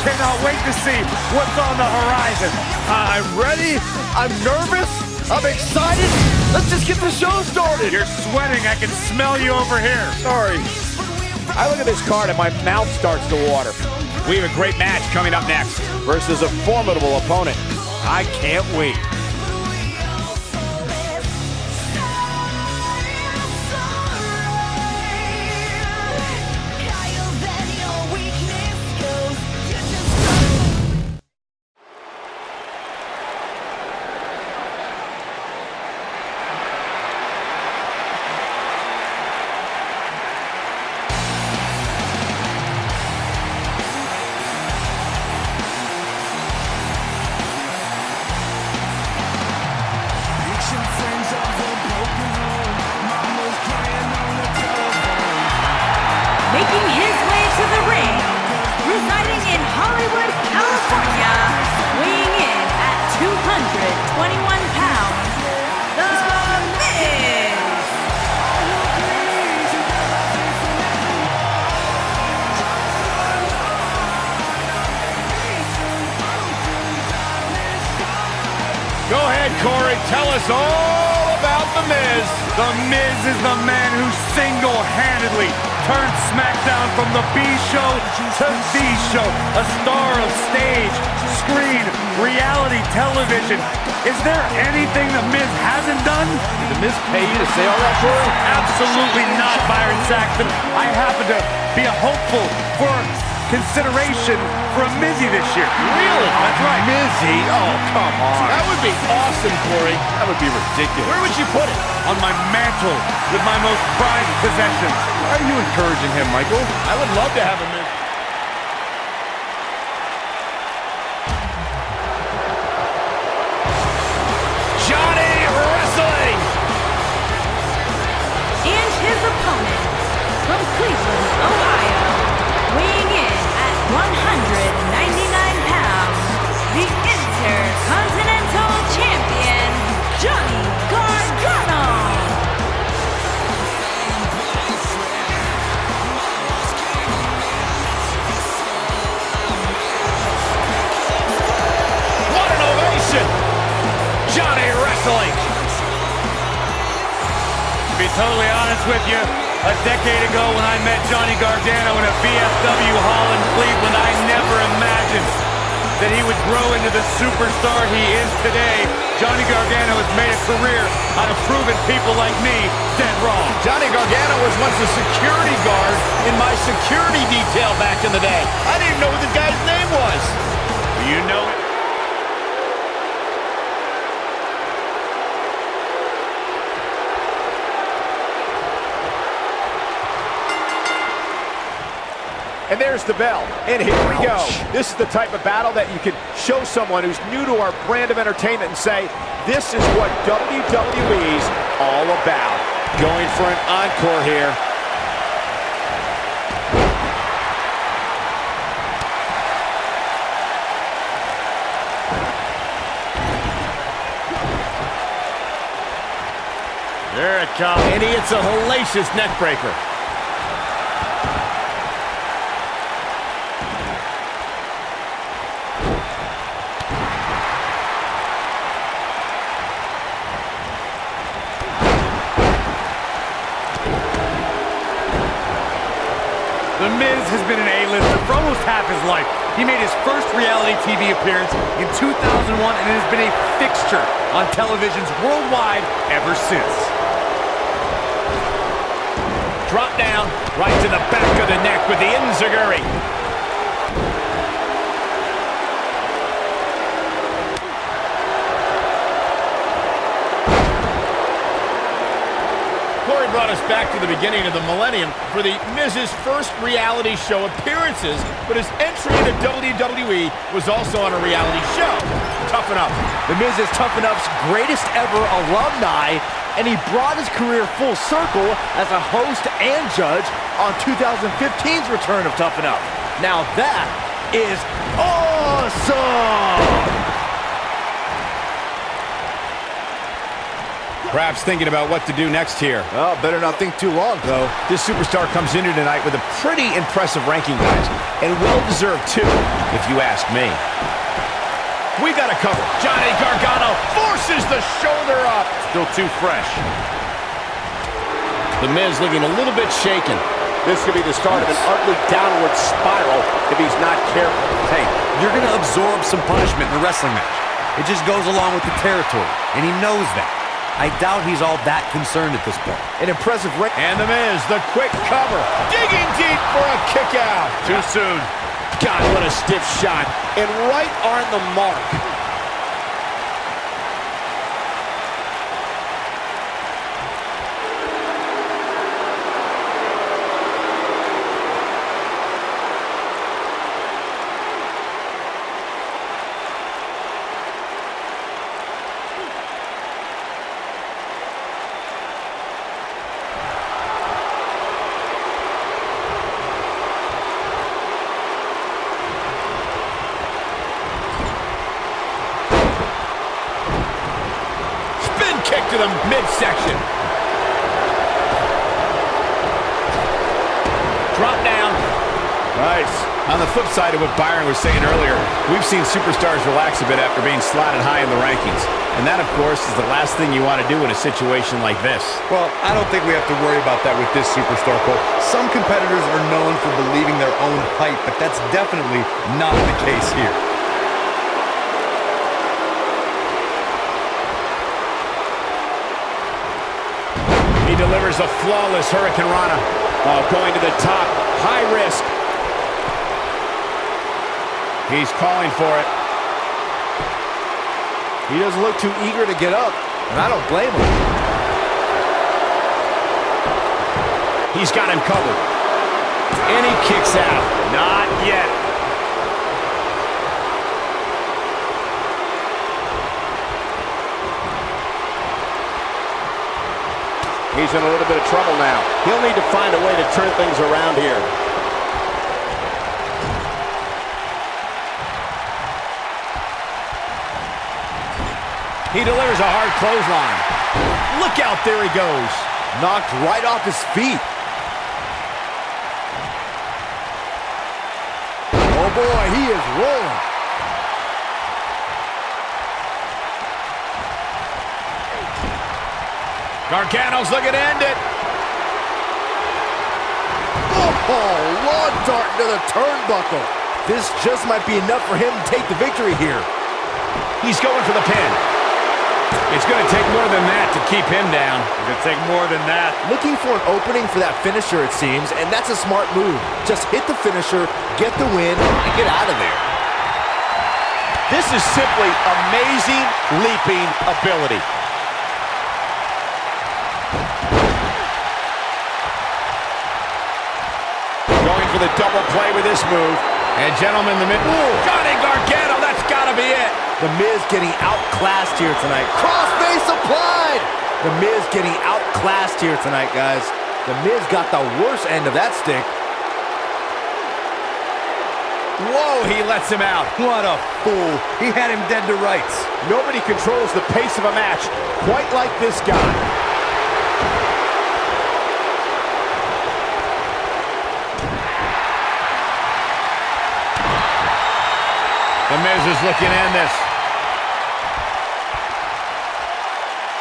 cannot wait to see what's on the horizon. I'm ready, I'm nervous, I'm excited. Let's just get the show started. You're sweating, I can smell you over here. Sorry. I look at this card and my mouth starts to water. We have a great match coming up next versus a formidable opponent. I can't wait. Making his way to the ring, residing in Hollywood, California, weighing in at 221 pounds, The Miz! Go ahead, Corey, tell us all about The Miz. The Miz is the man who single-handedly turned Smackdown from the B show to the show. A star of stage, screen, reality television. Is there anything The Miz hasn't done? Did The Miz pay you to say all that, Corey? Absolutely not, Byron Saxton. I happen to be a hopeful for consideration for a Mizzy this year. Really? That's right. Mizzy? Oh, come on. That would be awesome, Corey. That would be ridiculous. Where would you put it? On my mantle with my most prized possessions. Why are you encouraging him, Michael? I would love to have a Miz. Johnny Wrestling! And his opponent, from Cleveland, Ohio, weighing in at 199 pounds, the Intercontinental Champion, Johnny Gargano. What an ovation! Johnny Wrestling! To be totally honest with you, a decade ago when I met Johnny Gargano in a VFW hall in Cleveland, I never imagined that he would grow into the superstar he is today. Johnny Gargano has made a career out of proving people like me dead wrong. Johnny Gargano was once a security guard in my security detail back in the day. I didn't even know what the guy's name was. You know it. And there's the bell, and here we go. This is the type of battle that you can show someone who's new to our brand of entertainment and say, this is what WWE's all about. Going for an encore here. There it comes. And he hits a hellacious neck breaker. The Miz has been an A-lister for almost half his life. He made his first reality TV appearance in 2001 and has been a fixture on televisions worldwide ever since. Drop down, right to the back of the neck with the enziguri. Corey brought us back to the beginning of the millennium for the Miz's first reality show appearances, but his entry into WWE was also on a reality show, Toughen Up. The Miz is Toughen Up's greatest ever alumni, and he brought his career full circle as a host and judge on 2015's return of Toughen Up. Now that is awesome! Perhaps thinking about what to do next here. Well, better not think too long, though. This superstar comes in here tonight with a pretty impressive ranking, guys. And well-deserved, too, if you ask me. We got a cover. Johnny Gargano forces the shoulder up. Still too fresh. The Miz looking a little bit shaken. This could be the start of an ugly downward spiral if he's not careful. Hey, you're going to absorb some punishment in a wrestling match. It just goes along with the territory, and he knows that. I doubt he's all that concerned at this point. An impressive ring. And The Miz, the quick cover. Digging deep for a kick out. Too soon. God, what a stiff shot. And right on the mark. To the midsection. Drop down. Nice. On the flip side of what Byron was saying earlier, we've seen superstars relax a bit after being slotted high in the rankings. And that, of course, is the last thing you want to do in a situation like this. Well, I don't think we have to worry about that with this superstar, Cole. Some competitors are known for believing their own hype, but that's definitely not the case here. He delivers a flawless Hurricane Rana. Oh, going to the top. High risk. He's calling for it. He doesn't look too eager to get up, and I don't blame him. He's got him covered. And he kicks out. Not yet. He's in a little bit of trouble now. He'll need to find a way to turn things around here. He delivers a hard clothesline. Look out, there he goes. Knocked right off his feet. Oh boy, he is rolling. Gargano's looking to end it. Oh, lawn dart into the turnbuckle. This just might be enough for him to take the victory here. He's going for the pin. It's going to take more than that to keep him down. It's going to take more than that. Looking for an opening for that finisher, it seems, and that's a smart move. Just hit the finisher, get the win, and get out of there. This is simply amazing leaping ability. Going for the double play with this move. And gentlemen, the Johnny Gargano, that's got to be it. The Miz getting outclassed here tonight. Crossface applied! The Miz getting outclassed here tonight, guys. The Miz got the worst end of that stick. Whoa, he lets him out. What a fool. He had him dead to rights. Nobody controls the pace of a match quite like this guy. The Miz is looking to end this.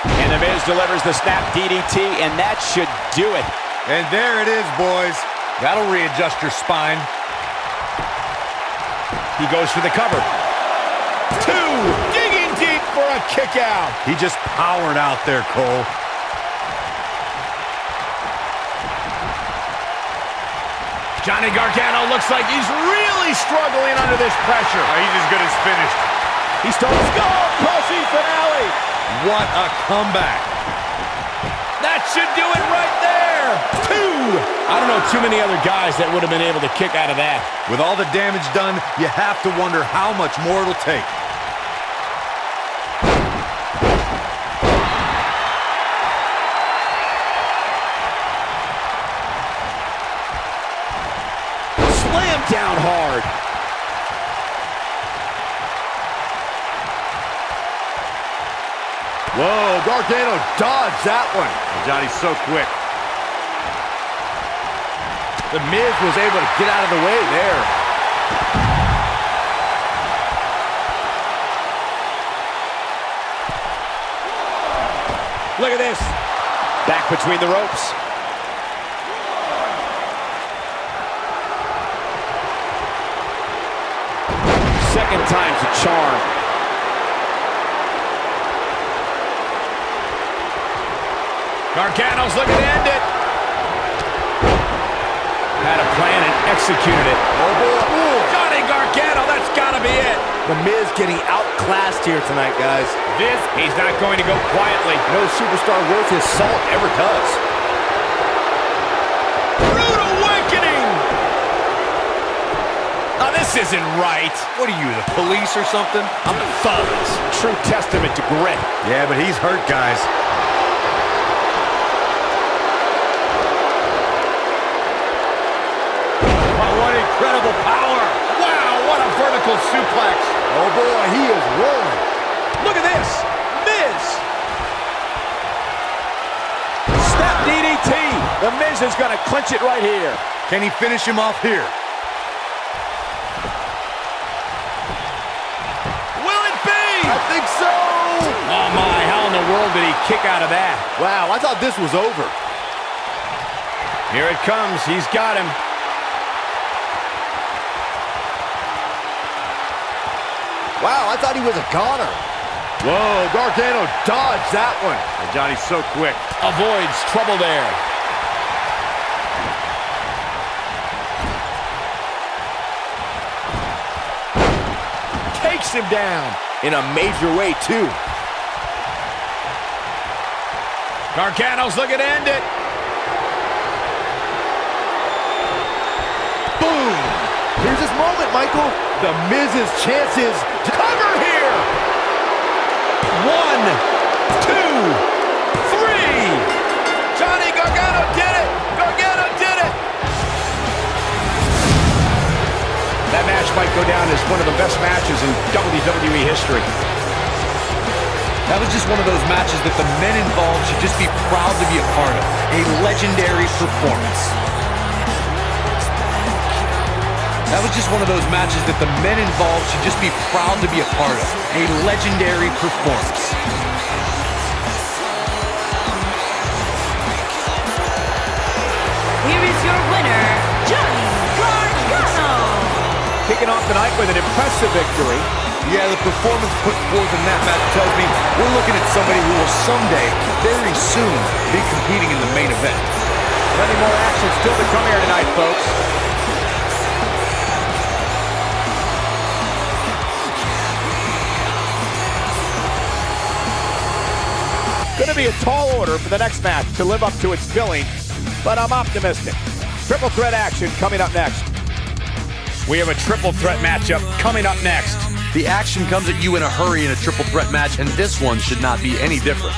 And The Miz delivers the snap DDT, and that should do it. And there it is, boys. That'll readjust your spine. He goes for the cover. Two, digging deep for a kick out. He just powered out there, Cole. Johnny Gargano looks like he's really struggling under this pressure. Oh, he's as good as finished. He starts crushing finale. What a comeback. That should do it right there. Two. I don't know too many other guys that would have been able to kick out of that. With all the damage done, you have to wonder how much more it'll take. Down hard. Whoa, Gargano dodged that one. Johnny's so quick. The Miz was able to get out of the way there. Look at this. Back between the ropes. Second time's a charm. Gargano's looking to end it. Had a plan and executed it. Oh, boy. Ooh. Johnny Gargano, that's gotta be it. The Miz getting outclassed here tonight, guys. He's not going to go quietly. No superstar worth his salt ever does. Rude awakening. Now this isn't right. What are you, the police or something? I'm the thugs. True testament to grit. Yeah, but he's hurt, guys. What incredible power! Wow, what a vertical suplex. Oh, boy, he is rolling. Look at this. Miz. Step DDT. The Miz is going to clinch it right here. Can he finish him off here? Will it be? I think so. Oh, my. How in the world did he kick out of that? Wow, I thought this was over. Here it comes. He's got him. Wow, I thought he was a goner. Whoa, Gargano dodged that one. Johnny's so quick. Avoids trouble there. Takes him down. In a major way, too. Gargano's looking to end it. Boom! Here's his moment, Michael. The Miz's chances to cover here. 1, 2, 3. Johnny Gargano did it. Gargano did it. That match might go down as one of the best matches in WWE history. That was just one of those matches that the men involved should just be proud to be a part of. A legendary performance. That was just one of those matches that the men involved should just be proud to be a part of. A legendary performance. Here is your winner, Johnny Gargano. Kicking off tonight with an impressive victory. Yeah, the performance put forth in that match tells me we're looking at somebody who will someday, very soon, be competing in the main event. Plenty more action still to come here tonight, folks. Going to be a tall order for the next match to live up to its billing, but I'm optimistic. Triple threat action coming up next. We have a triple threat matchup coming up next. The action comes at you in a hurry in a triple threat match, and this one should not be any different.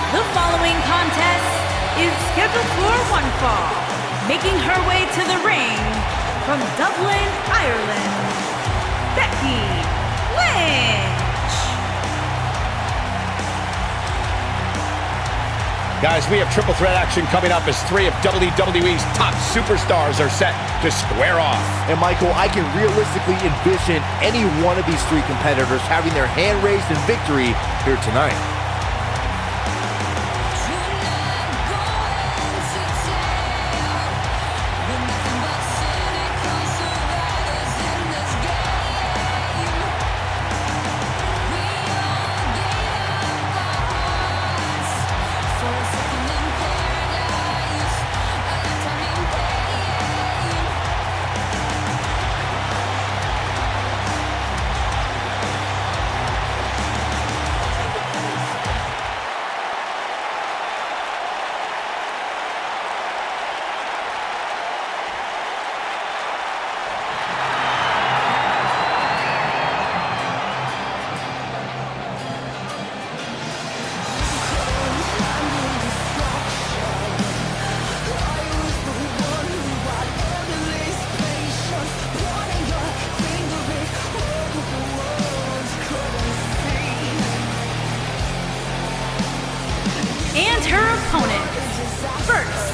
The following contest is scheduled for one fall. Making her way to the ring from Dublin, Ireland, Becky Lynch. Guys, we have triple threat action coming up as 3 of WWE's top superstars are set to square off. And Michael, I can realistically envision any one of these 3 competitors having their hand raised in victory here tonight. and her opponent. First,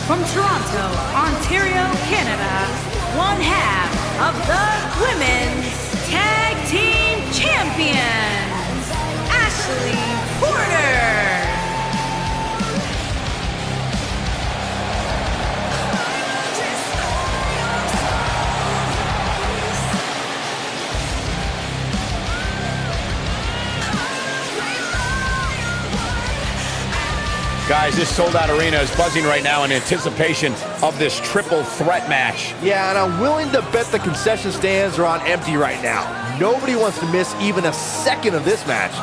from Toronto, Ontario, Canada, one half of the Women's Tag Team Champions, Ashley Porter. Guys, this sold-out arena is buzzing right now in anticipation of this triple threat match. Yeah, and I'm willing to bet the concession stands are on empty right now. Nobody wants to miss even a second of this match.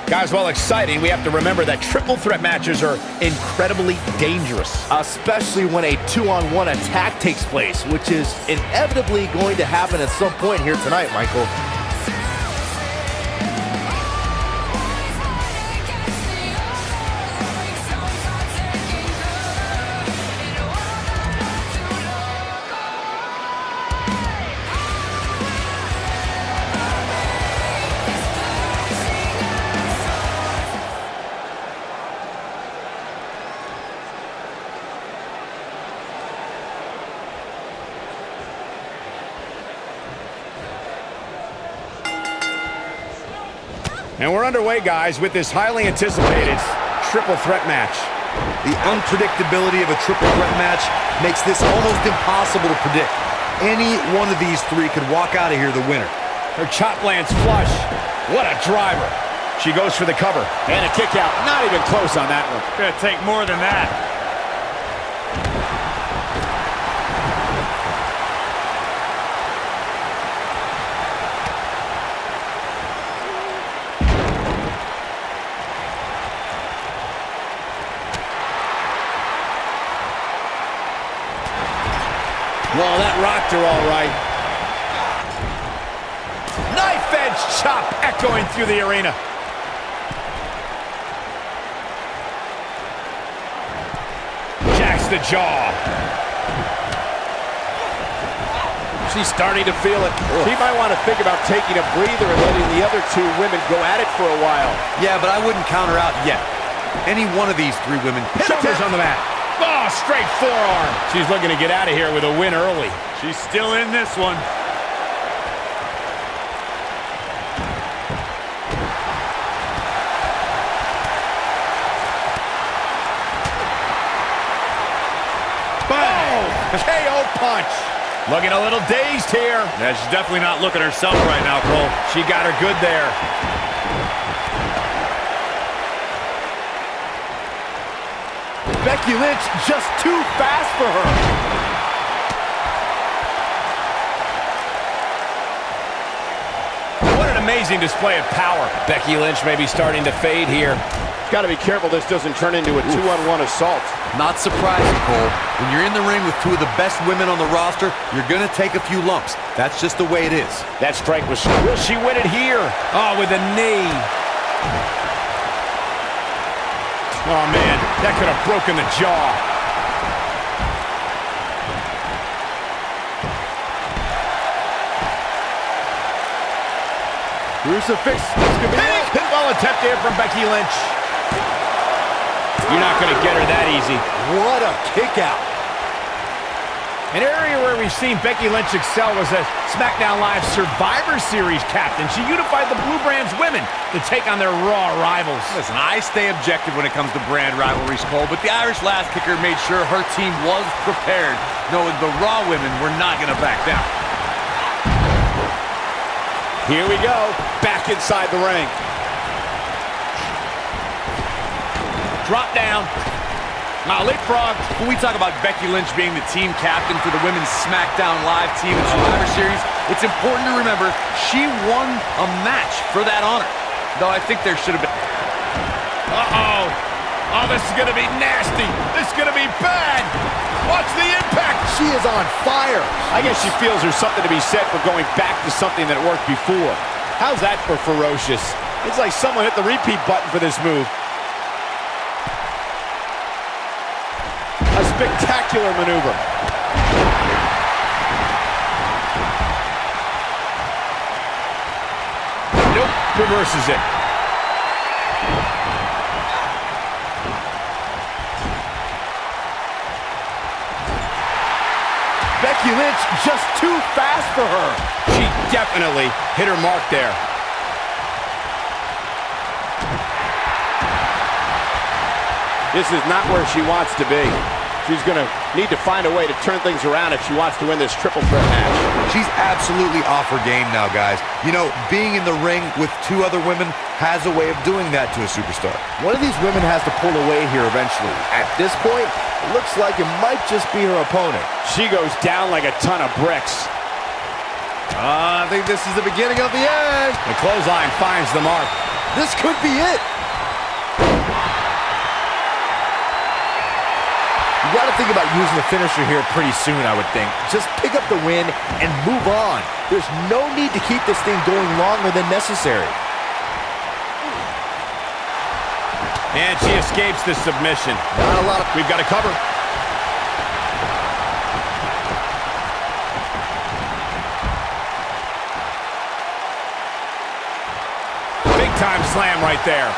Guys, while exciting, we have to remember that triple threat matches are incredibly dangerous. Especially when a 2-on-1 attack takes place, which is inevitably going to happen at some point here tonight, Michael. And we're underway, guys, with this highly anticipated triple threat match. The unpredictability of a triple threat match makes this almost impossible to predict. Any one of these three could walk out of here the winner. Her chop lands flush. What a driver. She goes for the cover. And a kick out. Not even close on that one. Gonna take more than that. Well, that rocked her all right. Knife edge chop echoing through the arena. Jacks the jaw. She's starting to feel it. She might want to think about taking a breather and letting the other two women go at it for a while. Yeah, but I wouldn't count her out yet. Any one of these three women. Shoulders on the mat. Oh, straight forearm. She's looking to get out of here with a win early. She's still in this one. Boom! KO punch. Looking a little dazed here. Yeah, she's definitely not looking herself right now, Cole. She got her good there. Becky Lynch just too fast for her. What an amazing display of power. Becky Lynch may be starting to fade here. Got to be careful this doesn't turn into a 2-on-1 assault. Not surprising, Cole. When you're in the ring with two of the best women on the roster, you're going to take a few lumps. That's just the way it is. That strike was... Will she win it here? Oh, with a knee. Oh, man, that could have broken the jaw. Crucifix. This could be it. Pinball attempt there from Becky Lynch. You're not going to get her that easy. What a kick out. An area where we've seen Becky Lynch excel was as Smackdown Live Survivor Series captain. She unified the Blue Brand's women to take on their Raw rivals. Listen, I stay objective when it comes to brand rivalries, Cole, but the Irish Lass Kicker made sure her team was prepared, knowing the Raw women were not going to back down. Here we go. Back inside the ring. Drop down. Now leapfrog. When we talk about Becky Lynch being the team captain for the Women's Smackdown Live team in Survivor Series, it's important to remember she won a match for that honor. Though I think there should have been... Uh-oh. Oh, this is going to be nasty. This is going to be bad. Watch the impact. She is on fire. I guess she feels there's something to be said for going back to something that worked before. How's that for ferocious? It's like someone hit the repeat button for this move. A spectacular maneuver. Nope, reverses it. Becky Lynch just too fast for her. She definitely hit her mark there. This is not where she wants to be. She's going to need to find a way to turn things around if she wants to win this triple threat match. She's absolutely off her game now, guys. You know, being in the ring with two other women has a way of doing that to a superstar. One of these women has to pull away here eventually. At this point, it looks like it might just be her opponent. She goes down like a ton of bricks. I think this is the beginning of the end. The clothesline finds the mark. This could be it. You got to think about using the finisher here pretty soon, I would think. Just pick up the win and move on. There's no need to keep this thing going longer than necessary. And she escapes the submission. Not a lot of... We've got to cover. Big time slam right there.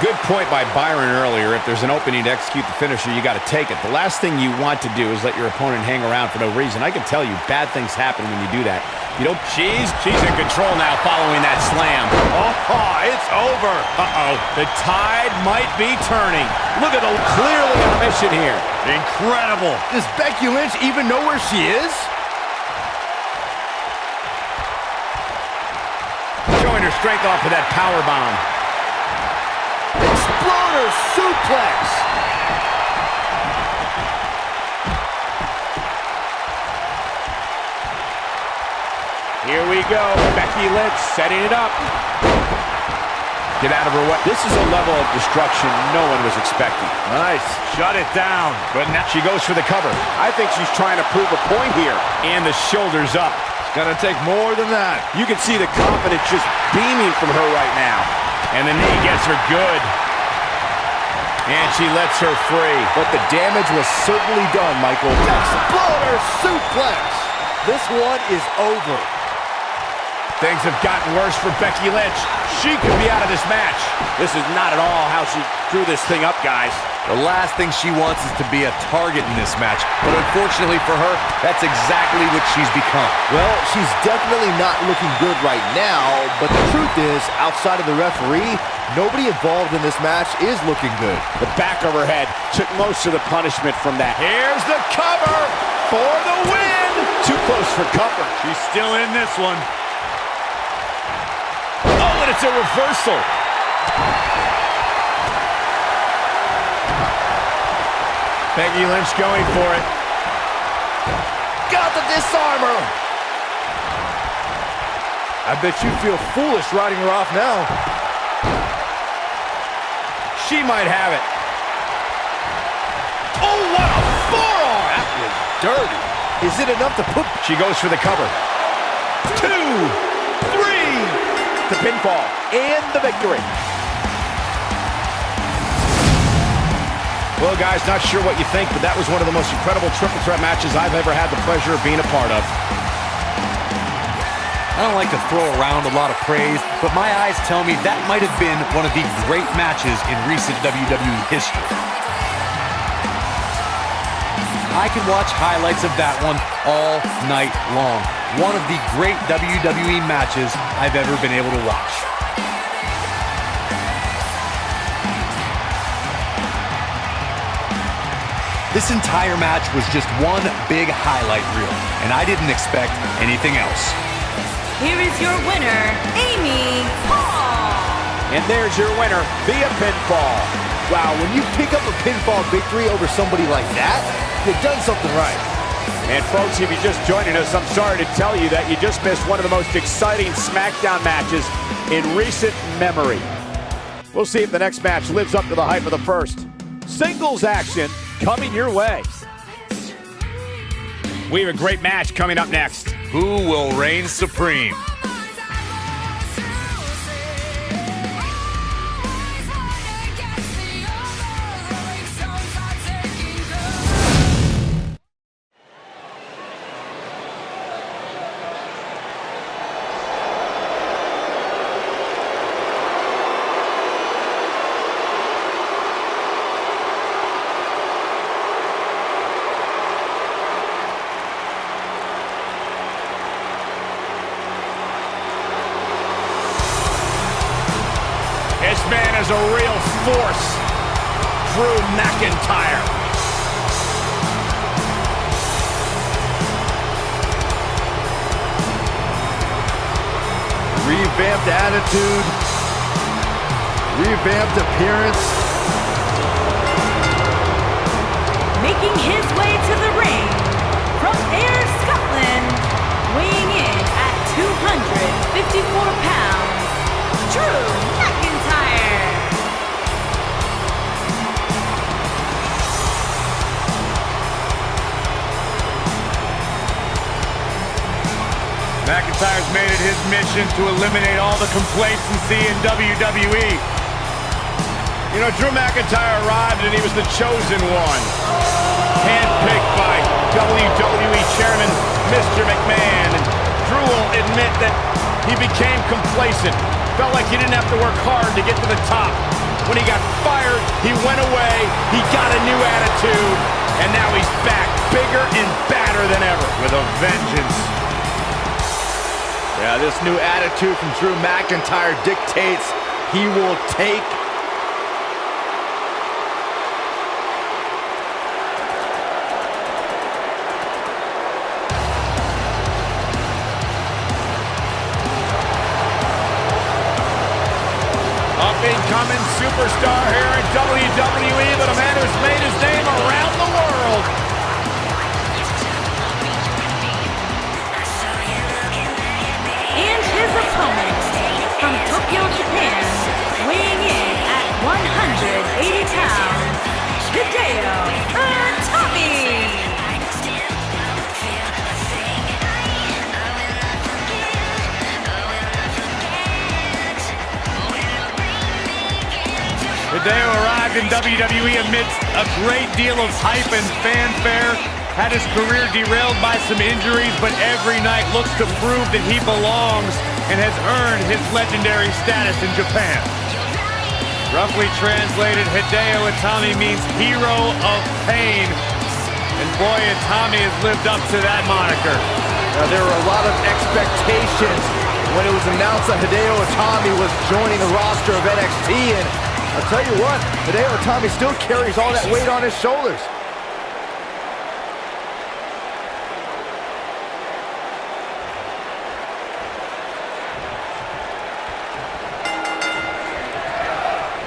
Good point by Byron earlier. If there's an opening to execute the finisher, you got to take it. The last thing you want to do is let your opponent hang around for no reason. I can tell you, bad things happen when you do that. You know, she's in control now following that slam. Oh, it's over. Uh-oh. The tide might be turning. Look at the clearly on a mission here. Incredible. Does Becky Lynch even know where she is? Showing her strength off of that power bomb. Exploder suplex. Here we go. Becky Lynch setting it up. Get out of her way. This is a level of destruction no one was expecting. Nice. Shut it down. But now she goes for the cover. I think she's trying to prove a point here. And the shoulders up. It's going to take more than that. You can see the confidence just beaming from her right now. And the knee gets her good. And she lets her free. But the damage was certainly done, Michael. Exploder suplex. This one is over. Things have gotten worse for Becky Lynch. She could be out of this match. This is not at all how she drew this thing up, guys. The last thing she wants is to be a target in this match. But unfortunately for her, that's exactly what she's become. Well, she's definitely not looking good right now, but the truth is, outside of the referee, nobody involved in this match is looking good. The back of her head took most of the punishment from that. Here's the cover for the win. Too close for comfort. She's still in this one. Oh, and it's a reversal. Becky Lynch going for it. Got the disarmer. I bet you feel foolish riding her off now. She might have it. Oh, what a forearm! That was dirty. Is it enough to put... She goes for the cover. 2, 3. The pinfall and the victory. Well, guys, not sure what you think, but that was one of the most incredible triple threat matches I've ever had the pleasure of being a part of. I don't like to throw around a lot of praise, but my eyes tell me that might have been one of the great matches in recent WWE history. I can watch highlights of that one all night long. One of the great WWE matches I've ever been able to watch. This entire match was just one big highlight reel, and I didn't expect anything else. Here is your winner, Amy Hall. And there's your winner via pinfall. Wow, when you pick up a pinfall victory over somebody like that, you've done something right. And folks, if you're just joining us, I'm sorry to tell you that you just missed one of the most exciting SmackDown matches in recent memory. We'll see if the next match lives up to the hype of the first. Singles action coming your way. We have a great match coming up next. Who will reign supreme? This man is a real force. Drew McIntyre. Revamped attitude. Revamped appearance. Making his way to the ring from Ayr, Scotland, weighing in at 254 pounds, Drew McIntyre. McIntyre's made it his mission to eliminate all the complacency in WWE. You know, Drew McIntyre arrived and he was the chosen one. Handpicked by WWE Chairman Mr. McMahon. And Drew will admit that he became complacent. Felt like he didn't have to work hard to get to the top. When he got fired, he went away, he got a new attitude, and now he's back, bigger and badder than ever. With a vengeance. Yeah, this new attitude from Drew McIntyre dictates he will take Incoming superstar here in WWE, but a man who's made his name around the world. And his opponent from Tokyo, Japan, weighing in at 180 pounds, Hideo Itami. Hideo arrived in WWE amidst a great deal of hype and fanfare. Had his career derailed by some injuries, but every night looks to prove that he belongs and has earned his legendary status in Japan. Roughly translated, Hideo Itami means hero of pain. And boy, Itami has lived up to that moniker. Now, there were a lot of expectations when it was announced that Hideo Itami was joining the roster of NXT, and I'll tell you what, Hideo Itami still carries all that weight on his shoulders.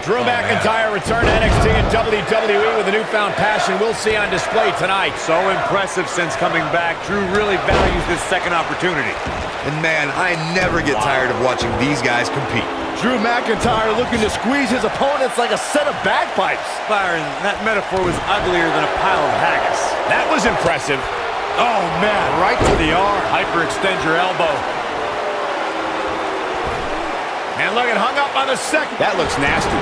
Drew McIntyre returned to NXT and WWE with a newfound passion we'll see on display tonight. So impressive since coming back. Drew really values this second opportunity. And man, I never get tired of watching these guys compete. Drew McIntyre looking to squeeze his opponents like a set of bagpipes. Byron, that metaphor was uglier than a pile of haggis. That was impressive. Oh, man, right to the arm. Hyperextend your elbow. And look, it hung up on the second. That looks nasty.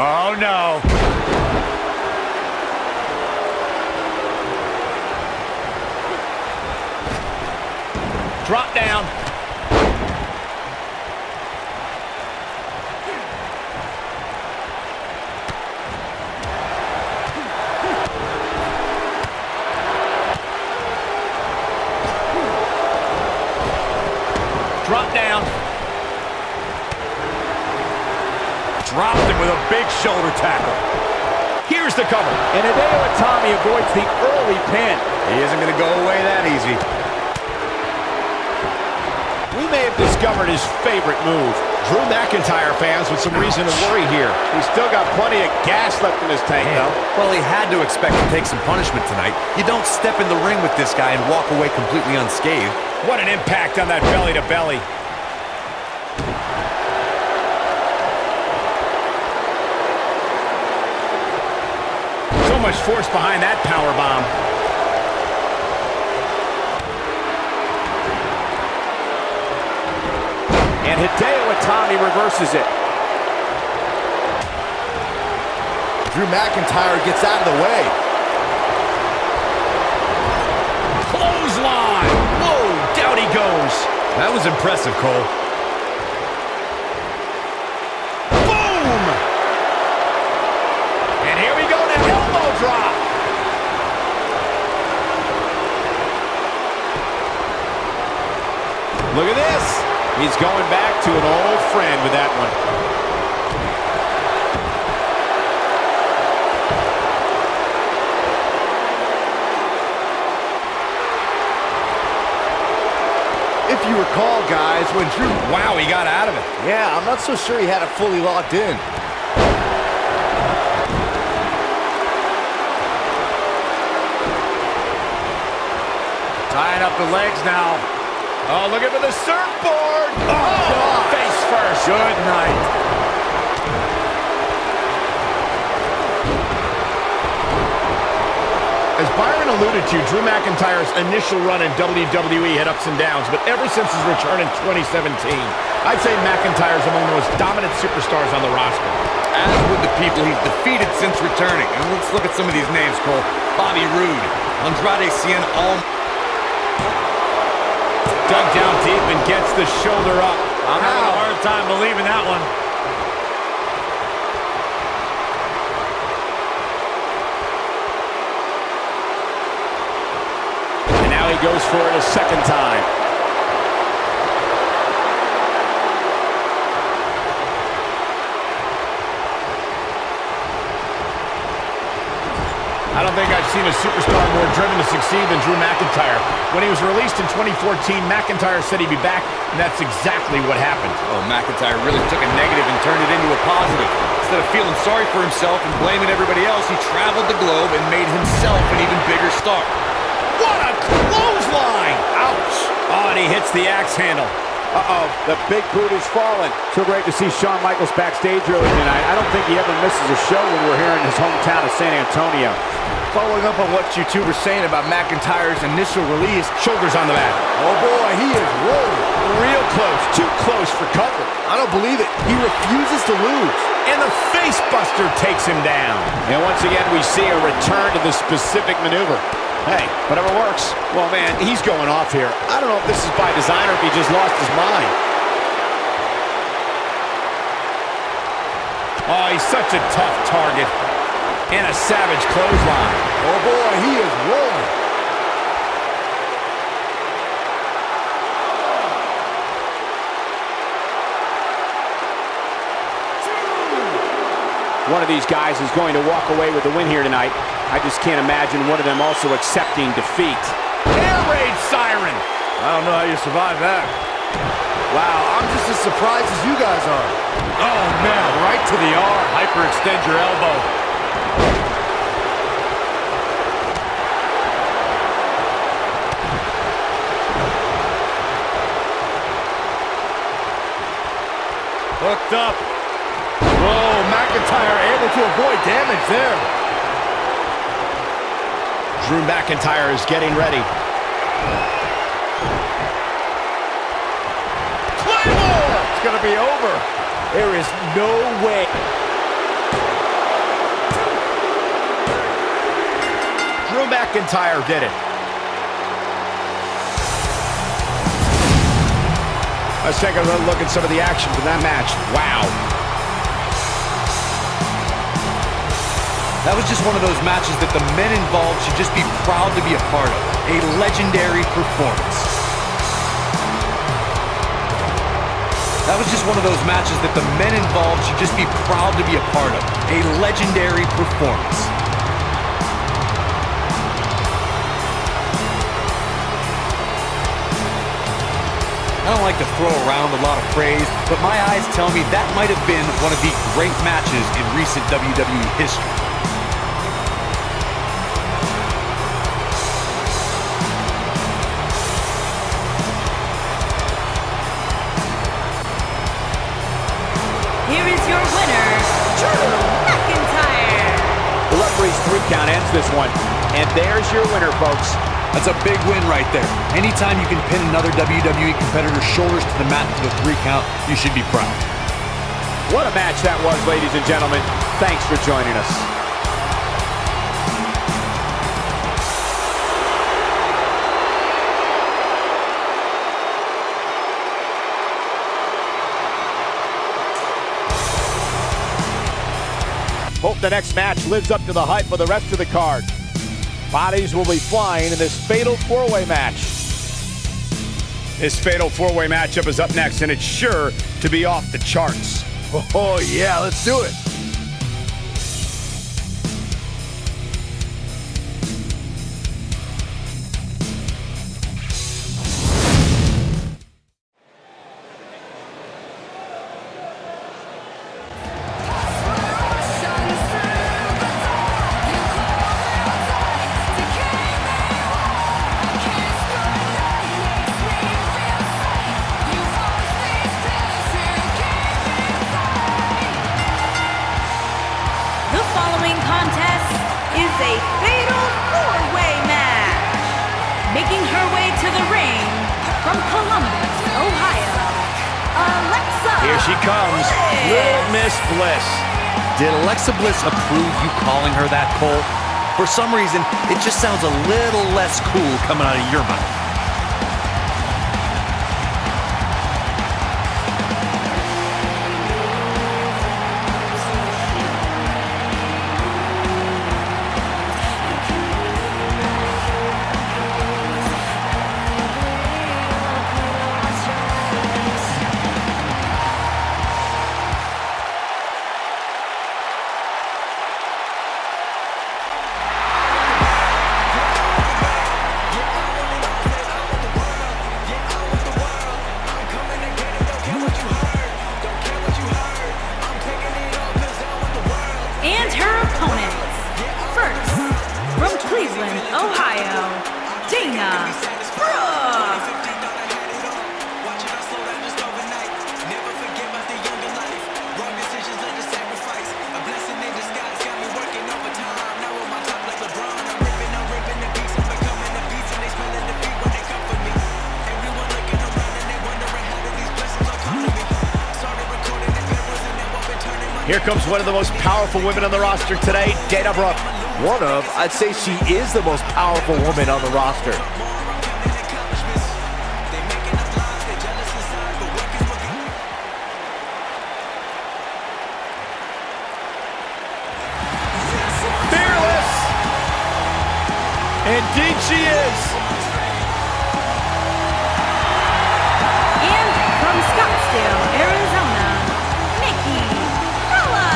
Oh, no. Drop down. Drop down. Dropped him with a big shoulder tackle. Here's the cover. And Hideo Itami avoids the early pin. He isn't going to go away that easy. We may have discovered his favorite move. Drew McIntyre fans with some reason to worry here. He's still got plenty of gas left in his tank, though. Well, he had to expect to take some punishment tonight. You don't step in the ring with this guy and walk away completely unscathed. What an impact on that belly-to-belly. So much force behind that power bomb. And Hideo Itami reverses it. Drew McIntyre gets out of the way. Clothesline. Whoa, down he goes. That was impressive, Cole. Boom! And here we go, now elbow drop. Look at this. He's going back to an old friend with that one. If you recall, guys, when Drew... Wow, he got out of it. Yeah, I'm not so sure he had it fully locked in. Tying up the legs now. Oh, look at the surfboard. Oh, face first. Good night. As Byron alluded to, Drew McIntyre's initial run in WWE had ups and downs, but ever since his return in 2017, I'd say McIntyre's among the most dominant superstars on the roster. As with the people he's defeated since returning. And let's look at some of these names, Cole. Bobby Roode, Andrade Cien Almas. Dug down deep and gets the shoulder up. I'm having a hard time believing that one. And now he goes for it a second time. I don't think I've seen a superstar more driven to succeed than Drew McIntyre. When he was released in 2014, McIntyre said he'd be back, and that's exactly what happened. Oh, McIntyre really took a negative and turned it into a positive. Instead of feeling sorry for himself and blaming everybody else, he traveled the globe and made himself an even bigger star. What a clothesline! Ouch! Oh, and he hits the axe handle. Uh-oh, the big boot is falling. So great to see Shawn Michaels backstage earlier tonight. I don't think he ever misses a show when we're here in his hometown of San Antonio. Following up on what you two were saying about McIntyre's initial release, Shoulders on the mat. Oh boy, he is rolling. Real close. Too close for cover. I don't believe it. He refuses to lose. And the face buster takes him down. And once again, we see a return to the specific maneuver. Hey, whatever works. Well, man, he's going off here. I don't know if this is by design or if he just lost his mind. Oh, he's such a tough target. And a savage clothesline. Oh boy, he is rolling. One of these guys is going to walk away with the win here tonight. I just can't imagine one of them also accepting defeat. Air raid siren. I don't know how you survive that. Wow, I'm just as surprised as you guys are. Oh, man, right to the arm. Hyperextend your elbow. Hooked up. Whoa, McIntyre able to avoid damage there. Drew McIntyre is getting ready. Claymore! It's gonna be over. There is no way. Drew McIntyre did it. Let's take a look at some of the action from that match. Wow. That was just one of those matches that the men involved should just be proud to be a part of. A legendary performance. That was just one of those matches that the men involved should just be proud to be a part of. A legendary performance. I don't like to throw around a lot of praise, but my eyes tell me that might have been one of the great matches in recent WWE history. Here is your winner, Drew McIntyre. The referee's 3 count ends this one. And there's your winner, folks. That's a big win right there. Anytime you can pin another WWE competitor's shoulders to the mat for the 3 count, you should be proud. What a match that was, ladies and gentlemen. Thanks for joining us. Hope the next match lives up to the hype of the rest of the card. Bodies will be flying in this fatal 4-way match. This fatal 4-way matchup is up next, and it's sure to be off the charts. Oh, yeah, let's do it. A fatal 4-way match. Making her way to the ring from Columbus, Ohio, Alexa Here she comes, Bliss. Little Miss Bliss. Did Alexa Bliss approve you calling her that, Cole? For some reason, it just sounds a little less cool coming out of your mouth. Cleveland, Ohio, Dana Brooke. Here comes one of the most powerful women on the roster today, Dana Brooke. One of, I'd say she is the most powerful woman on the roster. Fearless! Indeed she is! And from Scottsdale, Arizona, Nikki Bella.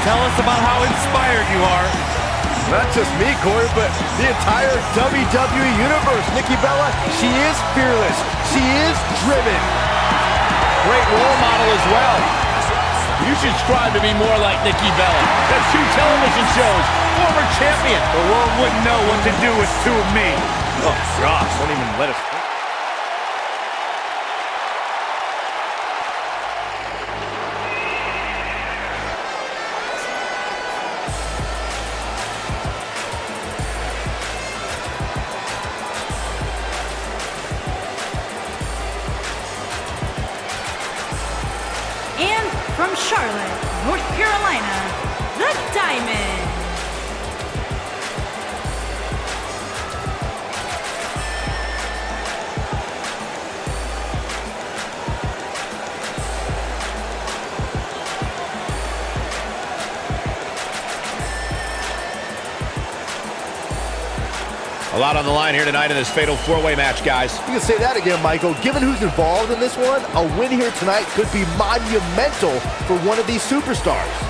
tell us about how inspired you are. Not just me, Corey, but the entire WWE Universe. Nikki Bella, she is fearless. She is driven. Great role model as well. You should strive to be more like Nikki Bella. That's 2 television shows. Former champion. The world wouldn't know what to do with 2 of me. Oh, gosh, don't even let us think. And from Charlotte, North Carolina, the Diamond. A lot on the line here tonight in this fatal 4-way match, guys. You can say that again, Michael. Given who's involved in this one, a win here tonight could be monumental for one of these superstars.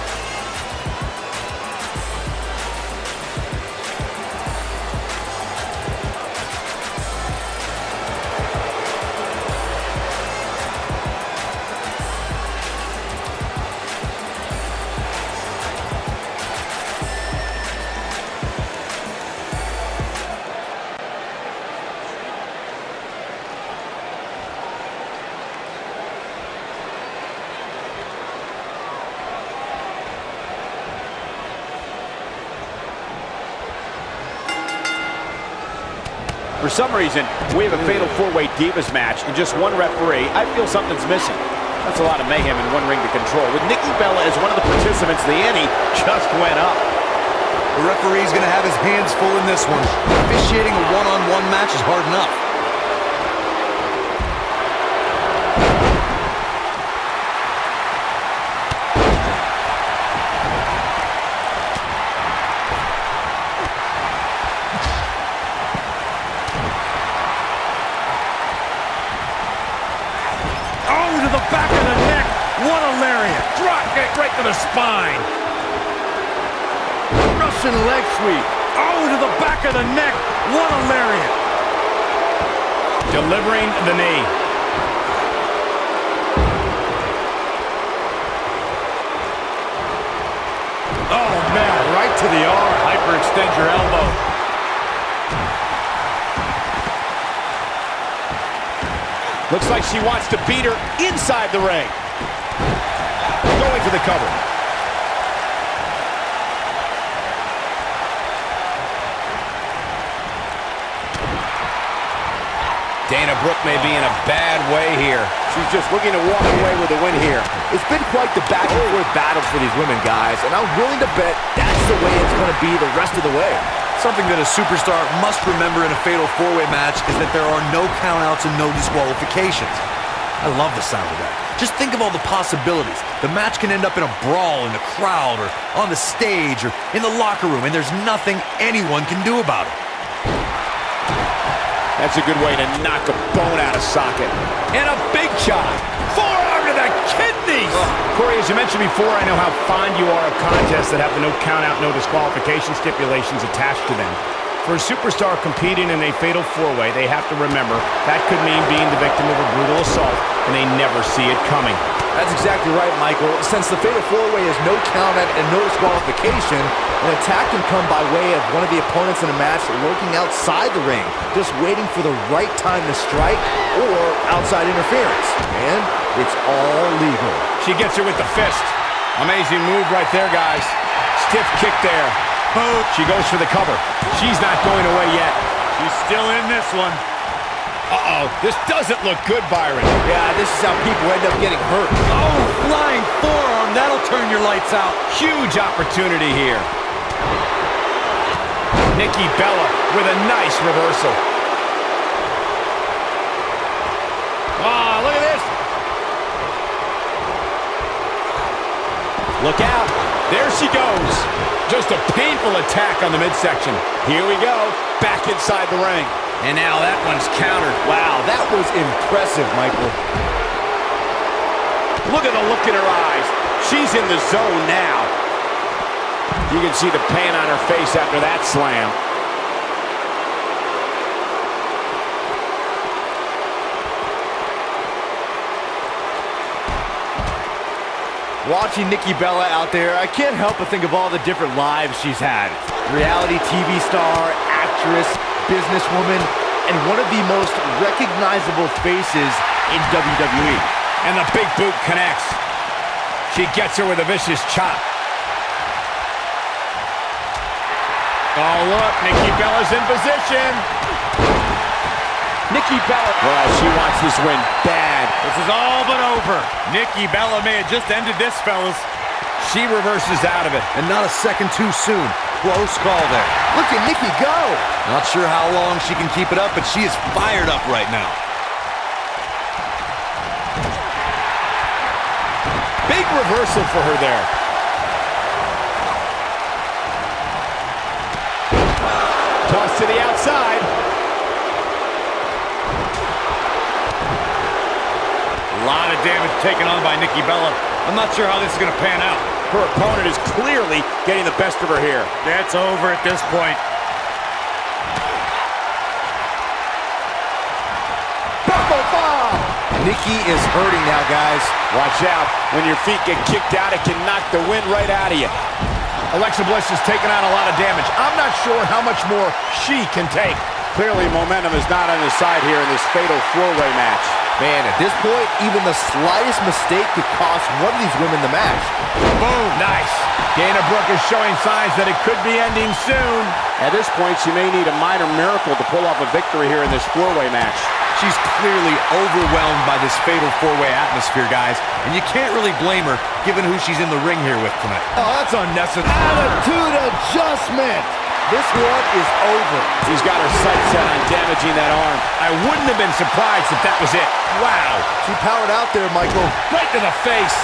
For some reason, we have a fatal 4-way Divas match and just one referee. I feel something's missing. That's a lot of mayhem in one ring to control. With Nikki Bella as one of the participants, the ante just went up. The referee's going to have his hands full in this one. Officiating a one-on-one match is hard enough. Back of the neck. What a lariat. Drop kick right to the spine. Russian leg sweep. Oh, to the back of the neck. What a lariat. Delivering the knee. Oh, man, right to the arm. Hyperextend your elbow. Looks like she wants to beat her inside the ring. Going for the cover. Dana Brooke may be in a bad way here. She's just looking to walk away with a win here. It's been quite the back-and-forth battle for these women, guys, and I'm willing to bet that's the way it's going to be the rest of the way. Something that a superstar must remember in a fatal 4-way match is that there are no countouts and no disqualifications. I love the sound of that. Just think of all the possibilities. The match can end up in a brawl in the crowd or on the stage or in the locker room, and there's nothing anyone can do about it. That's a good way to knock a bone out of socket. And a big shot. Forearm to the kidneys. Corey, as you mentioned before, I know how fond you are of contests that have the no count-out, no disqualification stipulations attached to them. For a superstar competing in a fatal 4-way, they have to remember that could mean being the victim of a brutal assault, and they never see it coming. That's exactly right, Michael. Since the fatal 4-way is no count-out and no disqualification, an attack can come by way of one of the opponents in a match lurking outside the ring, just waiting for the right time to strike or outside interference. And it's all legal. She gets her with the fist. Amazing move right there, guys. Stiff kick there. Boom. She goes for the cover. She's not going away yet. She's still in this one. Uh-oh. This doesn't look good, Byron. Yeah, this is how people end up getting hurt. Oh, flying forearm. That'll turn your lights out. Huge opportunity here. Nikki Bella with a nice reversal. Oh, look at this. Look out. There she goes. Just a painful attack on the midsection. Here we go. Back inside the ring. And now that one's countered. Wow, that was impressive, Michael. Look at the look in her eyes. She's in the zone now. You can see the pain on her face after that slam. Watching Nikki Bella out there, I can't help but think of all the different lives she's had. Reality TV star, actress, businesswoman, and one of the most recognizable faces in WWE. And the big boot connects. She gets her with a vicious chop. Oh, look, Nikki Bella's in position. Nikki Bella. Well, she wants this win bad. This is all but over. Nikki Bella may have just ended this, fellas. She reverses out of it. And not a second too soon. Close call there. Look at Nikki go! Not sure how long she can keep it up, but she is fired up right now. Big reversal for her there. Toss to the outside. A lot of damage taken on by Nikki Bella. I'm not sure how this is going to pan out. Her opponent is clearly getting the best of her here. That's over at this point. Nikki is hurting now, guys. Watch out. When your feet get kicked out, it can knock the wind right out of you. Alexa Bliss has taken on a lot of damage. I'm not sure how much more she can take. Clearly, momentum is not on his side here in this fatal four-way match. Man, at this point, even the slightest mistake could cost one of these women the match. Boom. Nice. Dana Brooke is showing signs that it could be ending soon. At this point, she may need a minor miracle to pull off a victory here in this four-way match. She's clearly overwhelmed by this fatal four-way atmosphere, guys. And you can't really blame her, given who she's in the ring here with tonight. Oh, that's unnecessary. Attitude adjustment. This one is over. She's got her sights set on damaging that arm. I wouldn't have been surprised if that was it. Wow. She powered out there, Michael. Right to the face.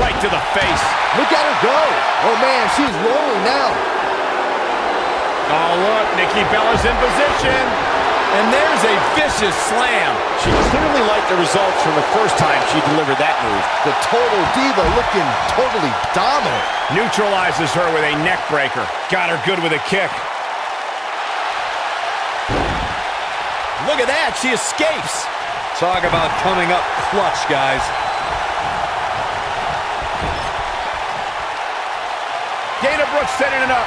Right to the face. Look at her go. Oh, man, she's rolling now. Oh, look, Nikki Bella's in position. And there's a vicious slam. She clearly liked the results from the first time she delivered that move. The total diva looking totally dominant. Neutralizes her with a neck breaker. Got her good with a kick. Look at that, she escapes. Talk about coming up clutch, guys. Dana Brooke setting it up.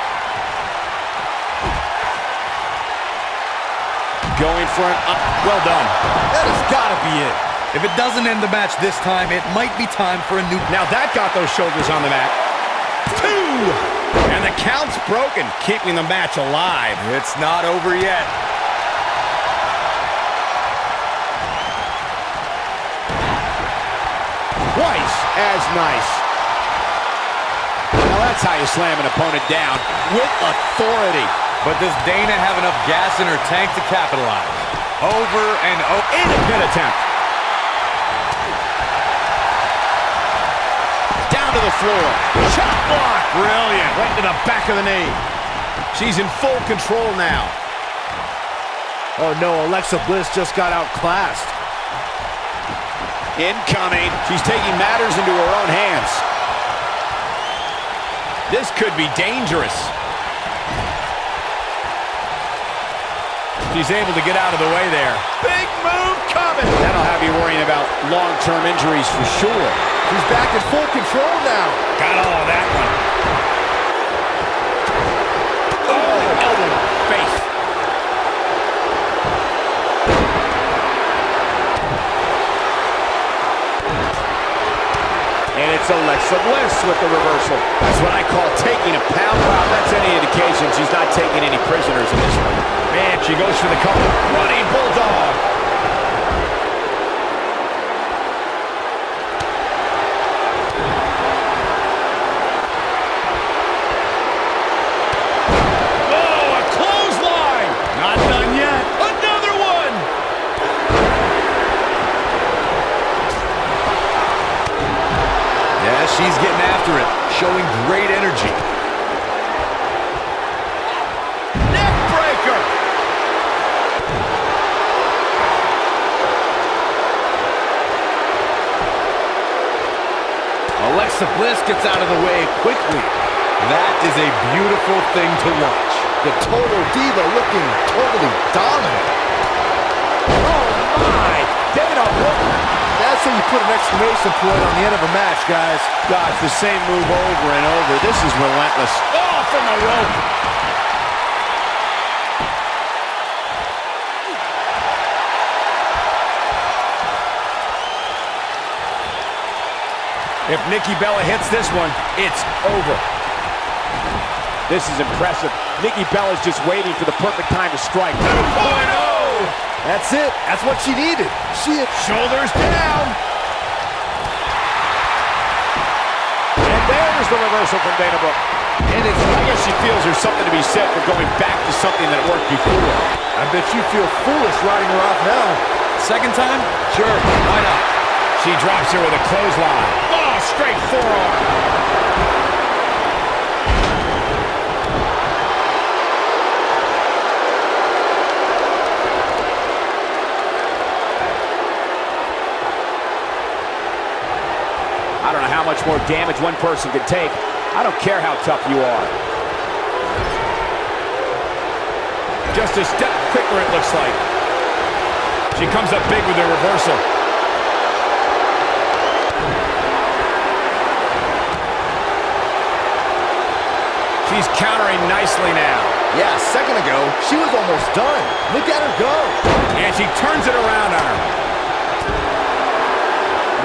Going for an up. Well done. That has got to be it. If it doesn't end the match this time, it might be time for a new... Now that got those shoulders on the mat. 2! And the count's broken, keeping the match alive. It's not over yet. Twice as nice. Now that's how you slam an opponent down, with authority. But does Dana have enough gas in her tank to capitalize? Over and over. In a pin attempt. Down to the floor. Chop block. Brilliant. Right to the back of the knee. She's in full control now. Oh, no, Alexa Bliss just got outclassed. Incoming. She's taking matters into her own hands. This could be dangerous. She's able to get out of the way there. Big move coming. That'll have you worrying about long-term injuries for sure. She's back in full control now. Got all of that one. Oh, elbow to the face. And it's Alexa Bliss with the reversal. That's what I call taking a pound. Wow, that's any indication she's not taking any prisoners in this one. Man, she goes for the cover. Running bulldog. Oh, a clothesline. Not done yet. Another one. Yeah, she's getting after it, showing great energy. Neck breaker. Alexa Alexa Bliss gets out of the way quickly. That is a beautiful thing to watch. The Total Diva looking totally dominant. Oh my! Dana Brooke. That's how you put an exclamation point on the end of a match, guys. Gosh, the same move over and over. This is relentless. Oh, from the rope. If Nikki Bella hits this one, it's over. This is impressive. Nikki Bella's just waiting for the perfect time to strike. 2.0! That's it. That's what she needed. Shoulders down. And there's the reversal from Dana Brooke. And I guess she feels there's something to be said for going back to something that worked before. I bet you feel foolish riding her off now. Second time? Sure, why not? She drops her with a clothesline. Oh, straight forearm. I don't know how much more damage one person can take. I don't care how tough you are. Just a step quicker, it looks like. She comes up big with a reversal. She's countering nicely now. Yeah, a second ago, she was almost done. Look at her go. And she turns it around on her.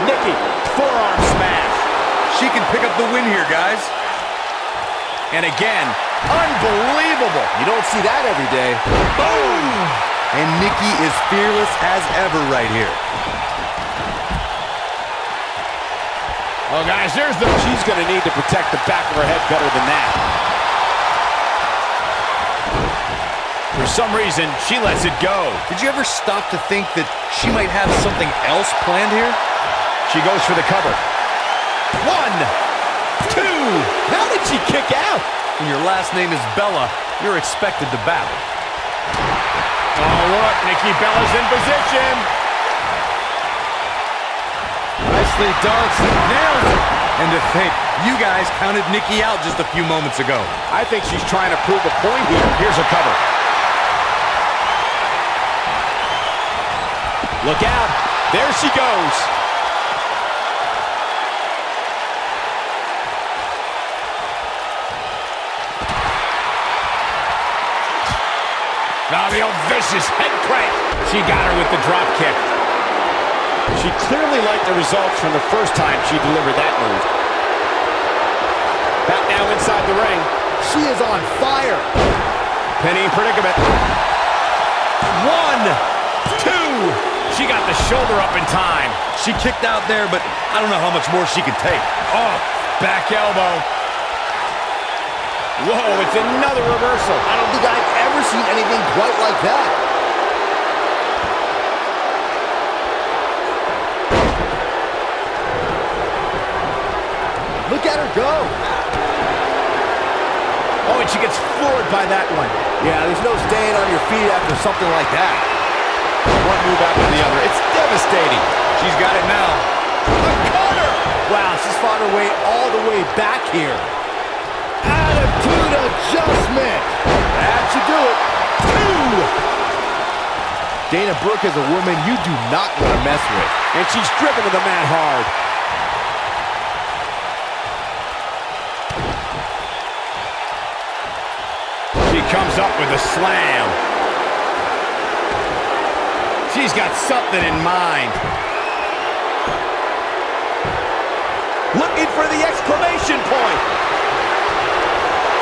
Nikki, forearm smash. She can pick up the win here, guys. And again, unbelievable. You don't see that every day. Boom! And Nikki is fearless as ever right here. Oh, guys, she's going to need to protect the back of her head better than that. For some reason, she lets it go. Did you ever stop to think that she might have something else planned here? She goes for the cover. 1, 2. How did she kick out? When your last name is Bella, you're expected to battle. Oh, look, Nikki Bella's in position. Nicely done. Nails it. And to think, you guys counted Nikki out just a few moments ago. I think she's trying to prove a point here. Here's her cover. Look out. There she goes. Now the old vicious head crank. She got her with the drop kick. She clearly liked the results from the first time she delivered that move. Back now inside the ring. She is on fire. Penny in predicament. 1, 2. She got the shoulder up in time. She kicked out there, but I don't know how much more she can take. Oh, back elbow. Whoa, it's another reversal. I don't think I've ever seen anything quite like that. Look at her go. Oh, and she gets floored by that one. Yeah, there's no staying on your feet after something like that. One move after the other. It's devastating. She's got it now. The cutter! Wow, she's fought her way all the way back here. Attitude adjustment. That should do it. 2. Dana Brooke is a woman you do not want to mess with. And she's driven to the mat hard. She comes up with a slam. She's got something in mind. Looking for the exclamation point.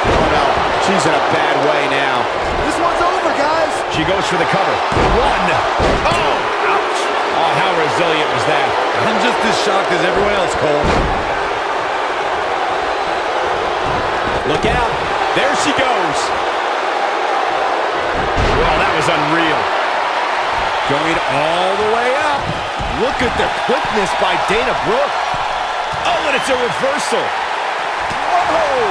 Oh no, she's in a bad way now. This one's over, guys. She goes for the cover. 1. Oh, ouch. Oh, how resilient was that? I'm just as shocked as everyone else, Cole. Look out. There she goes. Well, that was unreal. Going all the way up. Look at the quickness by Dana Brooke. Oh, and it's a reversal. Whoa.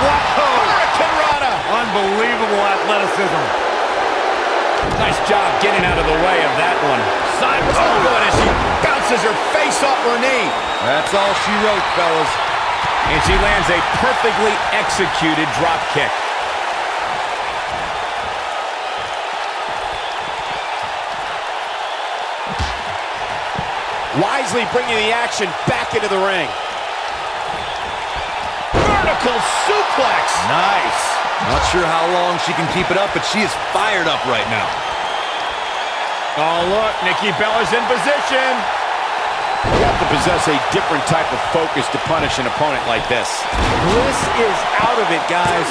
Whoa. Hurricane Rana. Unbelievable athleticism. Nice job getting out of the way of that one. Side. Oh, and as she bounces misses her face off her knee. That's all she wrote, fellas. And she lands a perfectly executed drop kick. Wisely bringing the action back into the ring. Vertical suplex. Nice. Not sure how long she can keep it up, but she is fired up right now. Oh, look, Nikki Bella's in position. You have to possess a different type of focus to punish an opponent like this. Bliss is out of it, guys.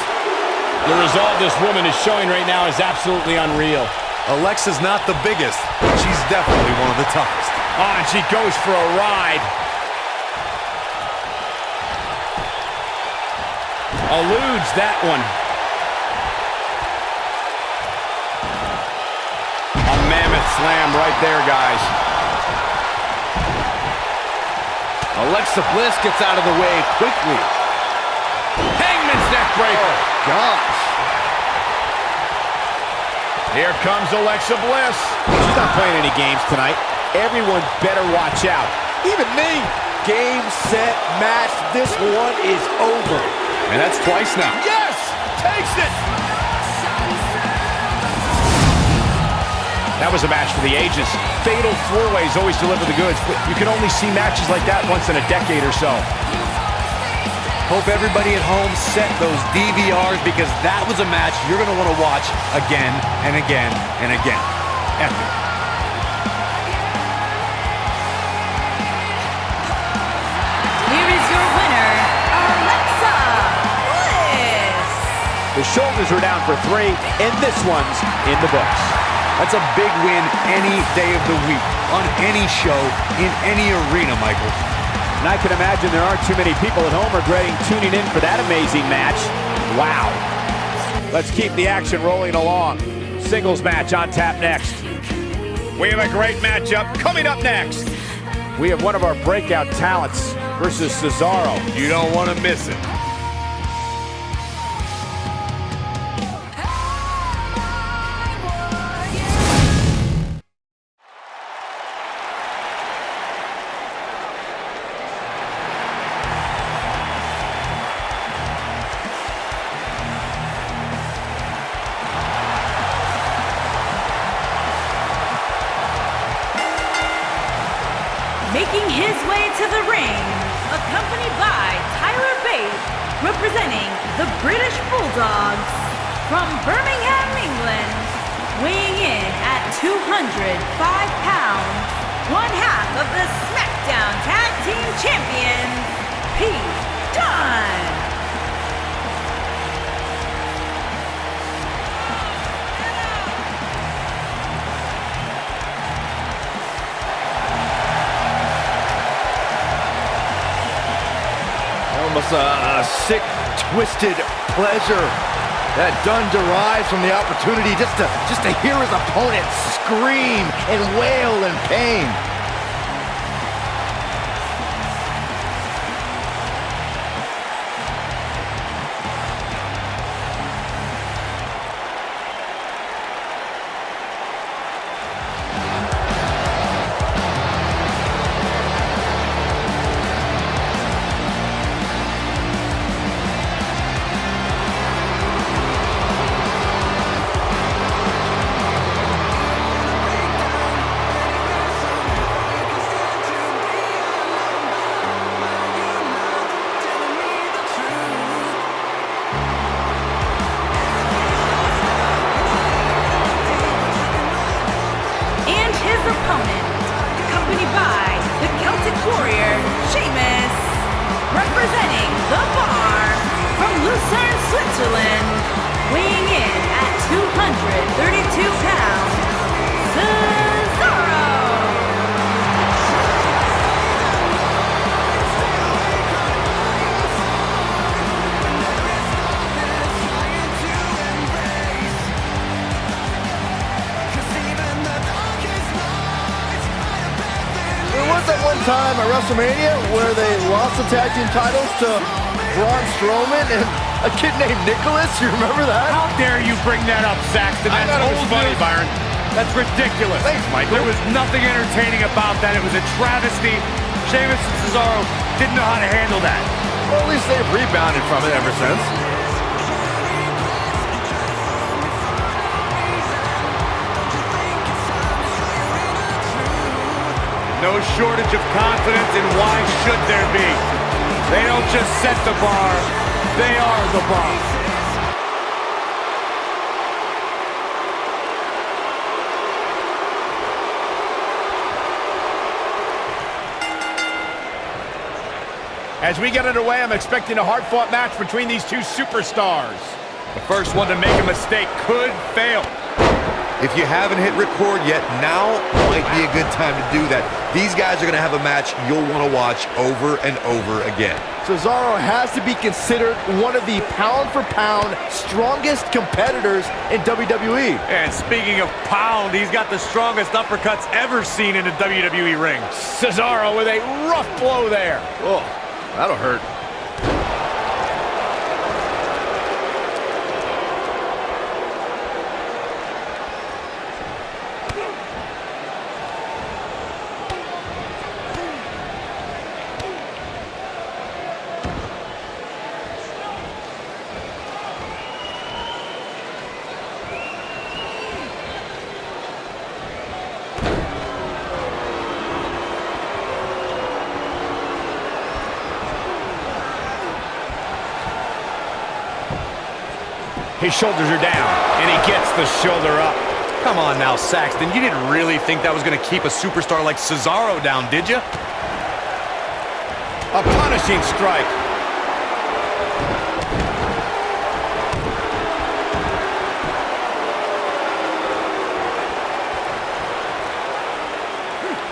The resolve this woman is showing right now is absolutely unreal. Alexa's not the biggest, but she's definitely one of the toughest. Oh, and she goes for a ride. Eludes that one. A mammoth slam right there, guys. Alexa Bliss gets out of the way quickly. Hangman's neck breaker. Gosh. Here comes Alexa Bliss. She's not playing any games tonight. Everyone better watch out. Even me. Game, set, match. This one is over. And that's twice now. Yes! Takes it! That was a match for the ages. Fatal four-ways always deliver the goods. You can only see matches like that once in a decade or so. Hope everybody at home set those DVRs because that was a match you're going to want to watch again and again and again. Epic. Here is your winner, Alexa Bliss. The shoulders are down for 3, and this one's in the books. That's a big win any day of the week, on any show, in any arena, Michael. And I can imagine there aren't too many people at home regretting tuning in for that amazing match. Wow. Let's keep the action rolling along. Singles match on tap next. We have a great matchup coming up next. We have one of our breakout talents versus Cesaro. You don't want to miss it. Making his way to the ring, accompanied by Tyler Bate, representing the British Bulldogs from Birmingham, England, weighing in at 205 pounds, one half of the Smackdown Tag Team Champions, Pete Dunne. Almost a sick, twisted pleasure that Dunne derives from the opportunity just to hear his opponent scream and wail in pain. Opponent, accompanied by the Celtic Warrior, Sheamus, representing the Bar from Lucerne, Switzerland, weighing in at 232 pounds, Cesaro. At one time at WrestleMania where they lost the tag team titles to Braun Strowman and a kid named Nicholas. You remember that? How dare you bring that up, Saxton? I That's thought it was old funny, news. Byron. That's ridiculous. Thanks, Michael. There was nothing entertaining about that. It was a travesty. Sheamus and Cesaro didn't know how to handle that. Well, at least they've rebounded from it ever since. No shortage of confidence, and why should there be? They don't just set the bar, they are the bar. As we get underway, I'm expecting a hard-fought match between these two superstars. The first one to make a mistake could fail. If you haven't hit record yet, now might be a good time to do that. These guys are going to have a match you'll want to watch over and over again. Cesaro has to be considered one of the pound-for-pound strongest competitors in WWE. And speaking of pound, he's got the strongest uppercuts ever seen in a WWE ring. Cesaro with a rough blow there. Oh, that'll hurt. His shoulders are down, and he gets the shoulder up. Come on now, Saxton. You didn't really think that was going to keep a superstar like Cesaro down, did you? A punishing strike.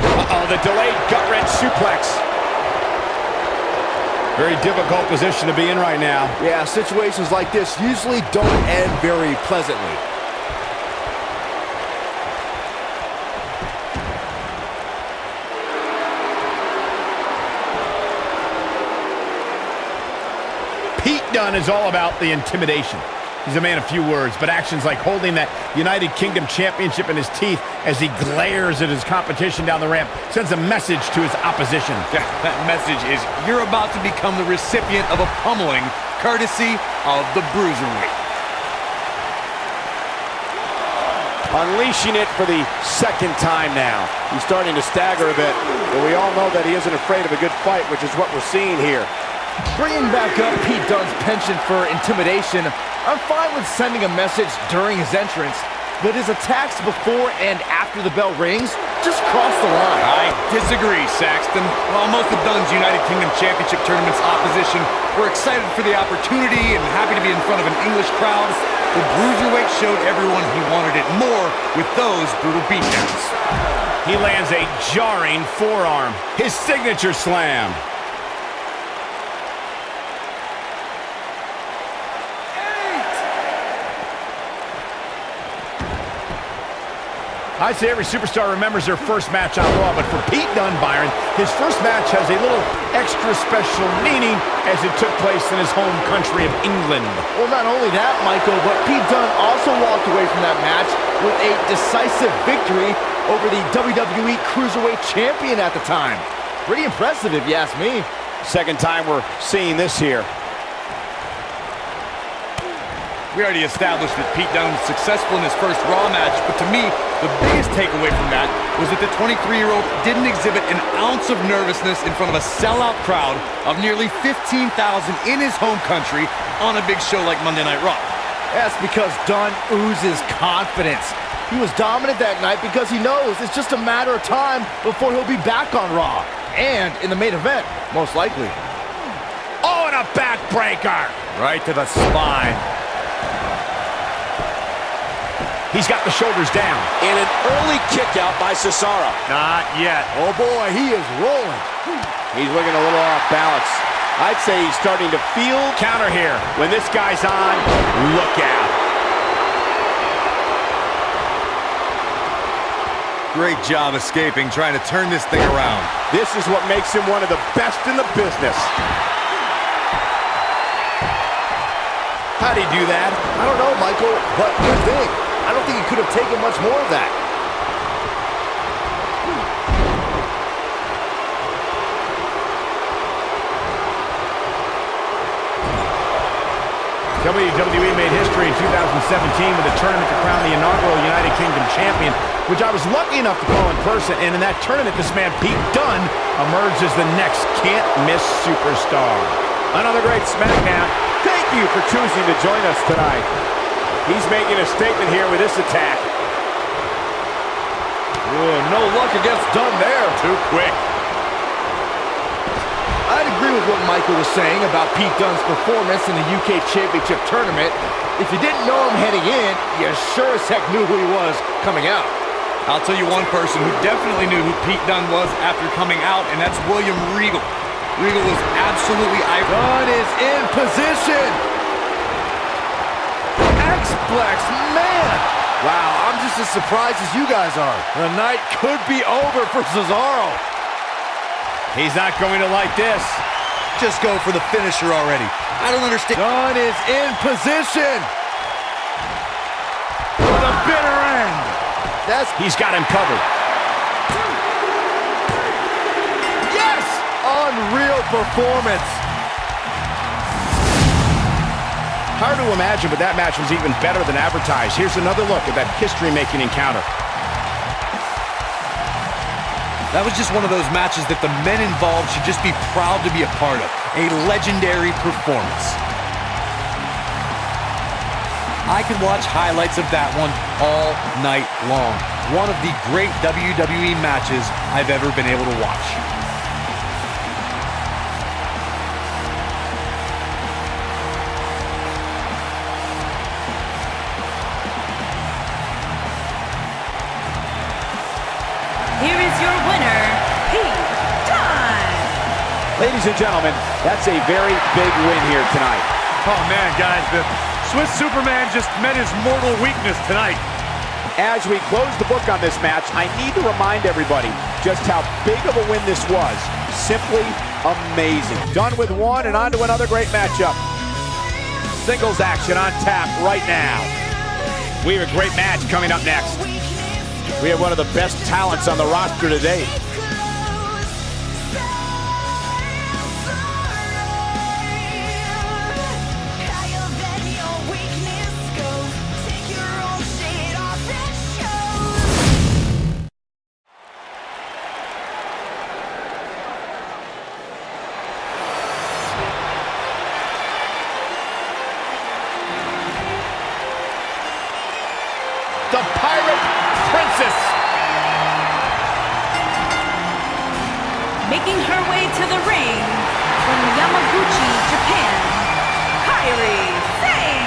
Uh-oh, the delayed gut-wrench suplex. Very difficult position to be in right now. Yeah, situations like this usually don't end very pleasantly. Pete Dunne is all about the intimidation. He's a man of few words, but actions like holding that United Kingdom Championship in his teeth as he glares at his competition down the ramp sends a message to his opposition. Yeah, that message is you're about to become the recipient of a pummeling courtesy of the Bruiserweight. Unleashing it for the second time now. He's starting to stagger a bit, but we all know that he isn't afraid of a good fight, which is what we're seeing here. Bringing back up Pete Dunne's penchant for intimidation, I'm fine with sending a message during his entrance, but his attacks before and after the bell rings just cross the line. I disagree, Saxton. While most of Dunne's United Kingdom Championship Tournament's opposition were excited for the opportunity and happy to be in front of an English crowd, the Bruiserweight showed everyone he wanted it more with those brutal beatdowns. He lands a jarring forearm. His signature slam. I'd say every superstar remembers their first match on Raw, but for Pete Dunne, Byron, his first match has a little extra special meaning as it took place in his home country of England. Well, not only that, Michael, but Pete Dunne also walked away from that match with a decisive victory over the WWE Cruiserweight Champion at the time. Pretty impressive, if you ask me. Second time we're seeing this here. We already established that Pete Dunne was successful in his first Raw match, but to me, the biggest takeaway from that was that the 23-year-old didn't exhibit an ounce of nervousness in front of a sellout crowd of nearly 15,000 in his home country on a big show like Monday Night Raw. That's because Dunne oozes confidence. He was dominant that night because he knows it's just a matter of time before he'll be back on Raw. And in the main event, most likely. Oh, and a backbreaker! Right to the spine. He's got the shoulders down. And an early kick out by Cesaro. Not yet. Oh boy, he is rolling. He's looking a little off balance. I'd say he's starting to feel Counter here. When this guy's on, look out. Great job escaping, trying to turn this thing around. this is what makes him one of the best in the business. How'd he do that? I don't know, Michael, but here's the thing. I don't think he could have taken much more of that. WWE made history in 2017 with a tournament to crown the inaugural United Kingdom champion, which I was lucky enough to call in person. And in that tournament, this man, Pete Dunne, emerged as the next can't-miss superstar. Another great Smackdown. Thank you for choosing to join us tonight. He's making a statement here with this attack. Ooh, no luck against Dunne there. Too quick. I'd agree with what Michael was saying about Pete Dunne's performance in the UK Championship Tournament. If you didn't know him heading in, you sure as heck knew who he was coming out. I'll tell you one person who definitely knew who Pete Dunne was after coming out, and that's William Regal. Regal was absolutely irate. Dunne is in position. X-Plex, man. Wow, I'm just as surprised as you guys are. The night could be over for Cesaro. He's not going to like this. Just go for the finisher already. I don't understand. Dunne is in position. For the bitter end. He's got him covered. Yes! Unreal performance. Hard to imagine, but that match was even better than advertised. Here's another look at that history-making encounter. That was just one of those matches that the men involved should just be proud to be a part of. A legendary performance. I could watch highlights of that one all night long. One of the great WWE matches I've ever been able to watch. Here is your winner, Pete Dunne. Ladies and gentlemen, that's a very big win here tonight. Oh man, guys, the Swiss Superman just met his mortal weakness tonight. As we close the book on this match, I need to remind everybody just how big of a win this was. Simply amazing. Done with one and on to another great matchup. Singles action on tap right now. We have a great match coming up next. We have one of the best talents on the roster today. The Pirate Princess. Making her way to the ring from Yamaguchi, Japan, Kairi Sane.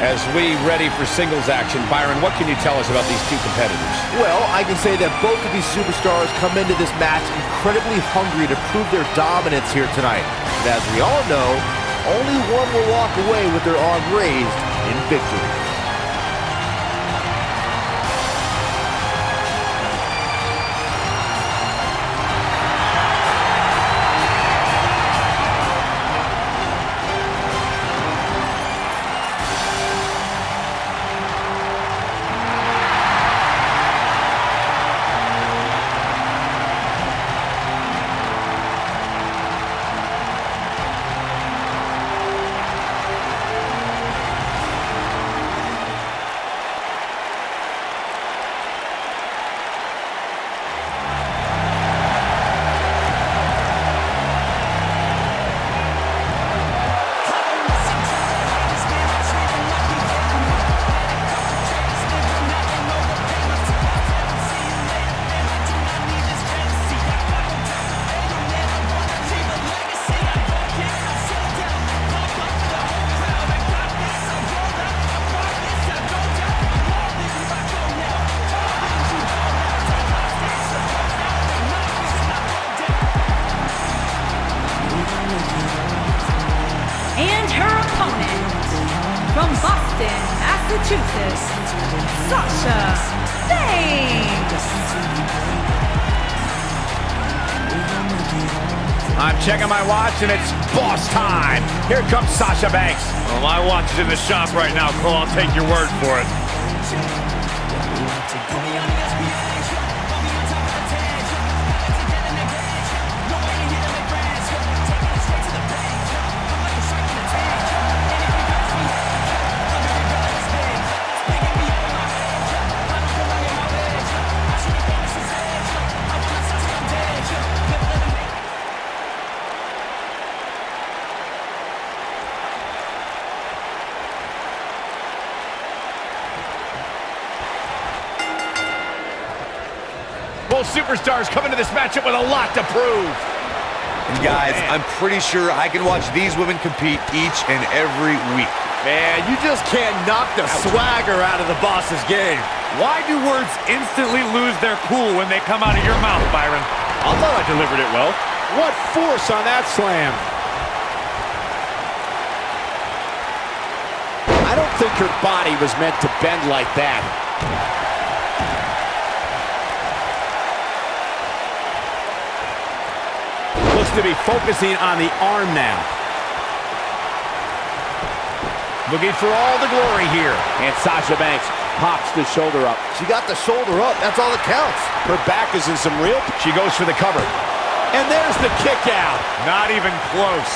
As we ready for singles action, Byron, what can you tell us about these two competitors? Well, I can say that both of these superstars come into this match incredibly hungry to prove their dominance here tonight. And as we all know, only one will walk away with their arm raised in victory. And her opponent, from Boston, Massachusetts, Sasha Banks. I'm checking my watch, and it's boss time. Here comes Sasha Banks. Well, my watch is in the shop right now, Cole. I'll take your word for it. Both superstars come into this matchup with a lot to prove. And guys, I'm pretty sure I can watch these women compete each and every week. Man, you just can't knock the swagger out of the boss's game. Why do words instantly lose their cool when they come out of your mouth, Byron? I thought I delivered it well. What force on that slam. I don't think her body was meant to bend like that. Looks to be focusing on the arm now. Looking for all the glory here. And Sasha Banks pops the shoulder up. She got the shoulder up. That's all that counts. Her back is in some real... She goes for the cover. And there's the kick out. Not even close.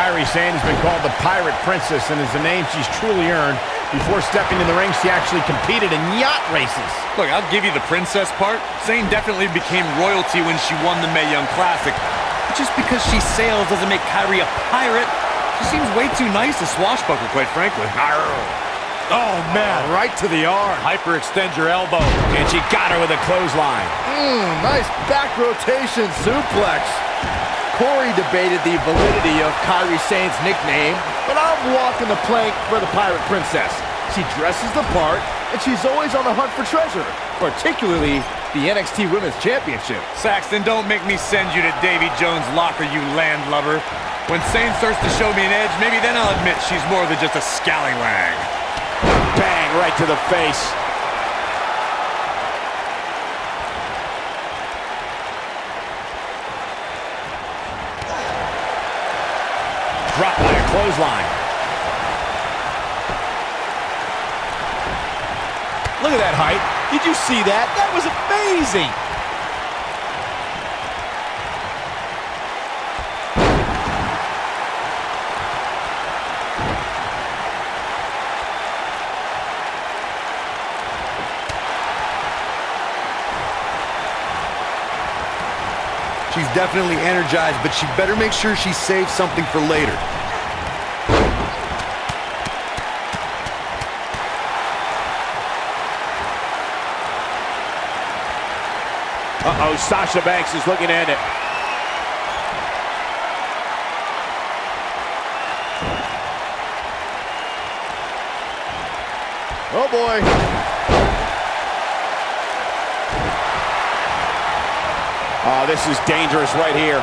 Kairi Sane has been called the Pirate Princess and is a name she's truly earned. Before stepping in the ring, she actually competed in yacht races. Look, I'll give you the princess part. Sane definitely became royalty when she won the Mae Young Classic. But just because she sails doesn't make Kairi a pirate. She seems way too nice to swashbuckle, quite frankly. Oh, man, right to the arm. Hyperextend your elbow. And she got her with a clothesline. Nice back rotation suplex. Corey debated the validity of Kairi Sane's nickname, but I'm walking the plank for the Pirate Princess. She dresses the part, and she's always on the hunt for treasure, particularly the NXT Women's Championship. Saxton, don't make me send you to Davy Jones' locker, you landlubber. When Sane starts to show me an edge, maybe then I'll admit she's more than just a scallywag. Bang, right to the face. Dropped by a clothesline. Look at that height. Did you see that? That was amazing. She's definitely energized, but she better make sure she saves something for later. Uh-oh, Sasha Banks is looking to end it. Oh, boy. Oh, this is dangerous right here.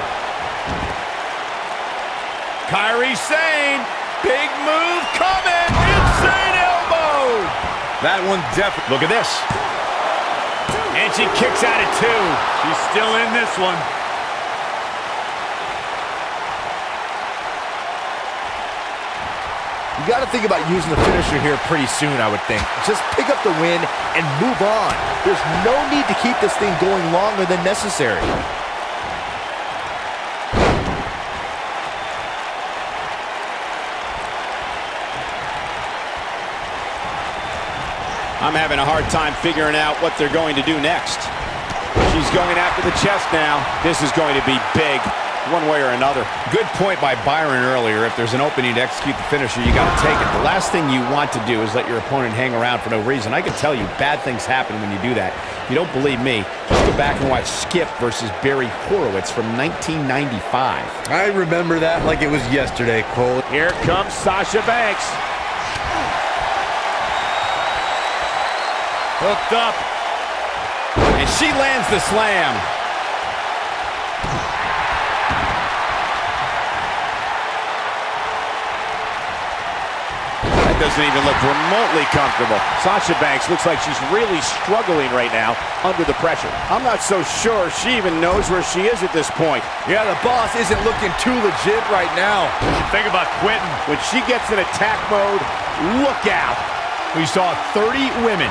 Kairi Sane, big move coming. Insane elbow. That one definitely... Look at this. And she kicks out at two. She's still in this one. You got to think about using the finisher here pretty soon, I would think. Just pick up the win and move on. There's no need to keep this thing going longer than necessary. I'm having a hard time figuring out what they're going to do next. She's going after the chest now. This is going to be big, one way or another. Good point by Byron earlier. If there's an opening to execute the finisher, you got to take it. The last thing you want to do is let your opponent hang around for no reason. I can tell you, bad things happen when you do that. If you don't believe me, just go back and watch Skip versus Barry Horowitz from 1995. I remember that like it was yesterday, Cole. Here comes Sasha Banks. Hooked up. And she lands the slam. doesn't even look remotely comfortable. Sasha Banks looks like she's really struggling right now under the pressure. I'm not so sure she even knows where she is at this point. Yeah, the boss isn't looking too legit right now. Think about quitting. When she gets in attack mode, look out. We saw 30 women.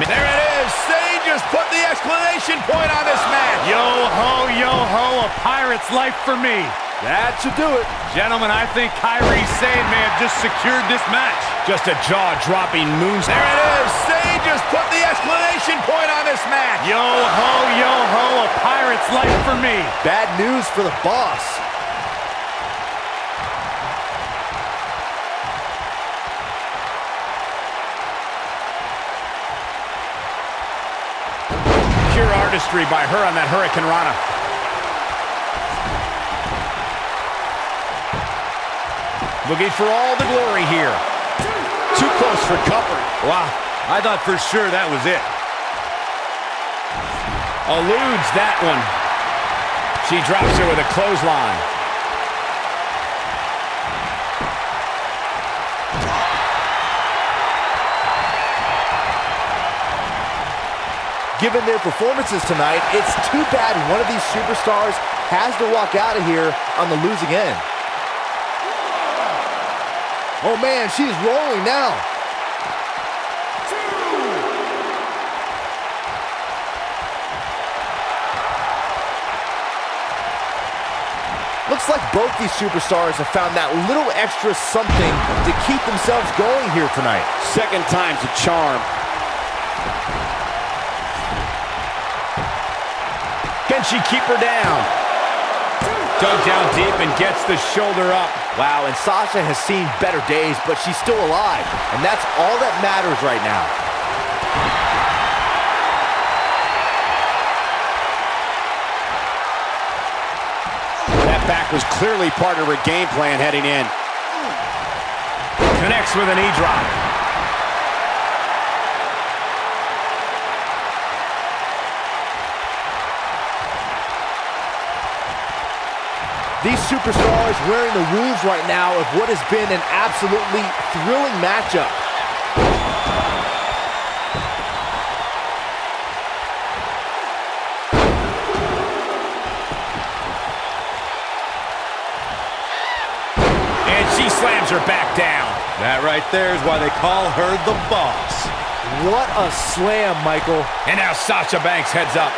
There it is. Sage just put the exclamation point on this match. Yo ho, a pirate's life for me. That should do it. Gentlemen, I think Kairi Sane may have just secured this match. Just a jaw-dropping moonsault. There it is. Sage just put the exclamation point on this match. Yo ho, a pirate's life for me. Bad news for the boss. Pure artistry by her on that Hurricane Rana. Looking for all the glory here. Too close for comfort. Wow, I thought for sure that was it. Eludes that one. She drops her with a clothesline. Given their performances tonight, it's too bad one of these superstars has to walk out of here on the losing end. Oh man, she's rolling now. Looks like both these superstars have found that little extra something to keep themselves going here tonight. Second time's a charm. Can she keep her down? Dug down deep and gets the shoulder up. Wow, and Sasha has seen better days, but she's still alive, and that's all that matters right now. That back was clearly part of her game plan heading in. Connects with a knee drop. These superstars wearing the wounds right now of what has been an absolutely thrilling matchup. And she slams her back down. That right there is why they call her the boss. What a slam, Michael. And now Sasha Banks heads up.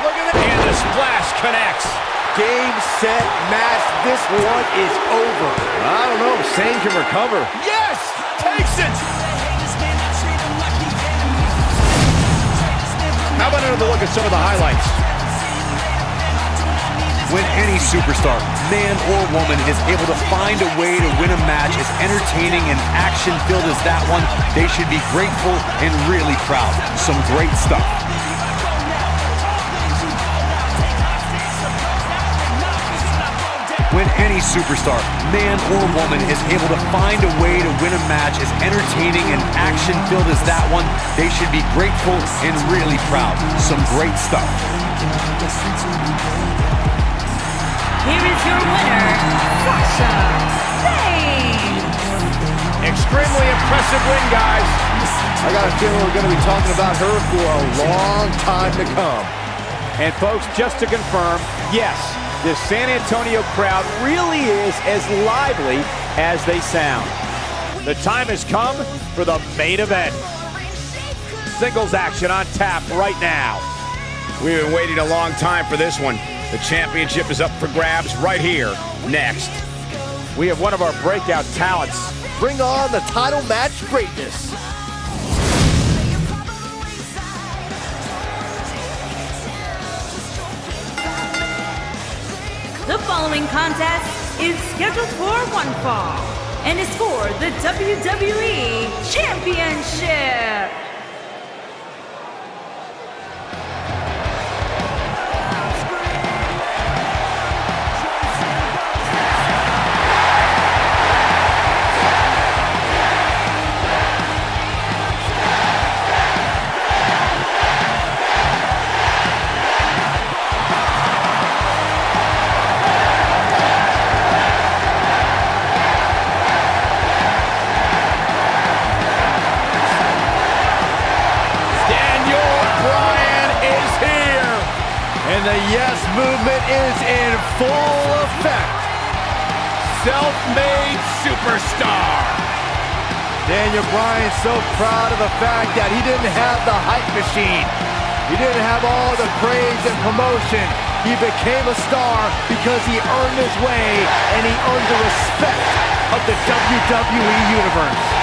Look at that. And the splash connects. Game, set, match. This one is over. I don't know. Sane can recover. Yes! Takes it! How about another look at some of the highlights? When any superstar, man or woman, is able to find a way to win a match as entertaining and action-filled as that one, they should be grateful and really proud. Some great stuff. When any superstar, man or woman, is able to find a way to win a match as entertaining and action-filled as that one, they should be grateful and really proud. Some great stuff. Here is your winner, Sasha Banks. Extremely impressive win, guys. I got a feeling we're going to be talking about her for a long time to come. And folks, just to confirm, yes, this San Antonio crowd really is as lively as they sound. The time has come for the main event. Singles action on tap right now. We've been waiting a long time for this one. The championship is up for grabs right here, next. We have one of our breakout talents. Bring on the title match greatness. The following contest is scheduled for one fall and is for the WWE Championship. And the yes movement is in full effect. Self-made superstar. Daniel Bryan's so proud of the fact that he didn't have the hype machine. He didn't have all the praise and promotion. He became a star because he earned his way and he earned the respect of the WWE Universe.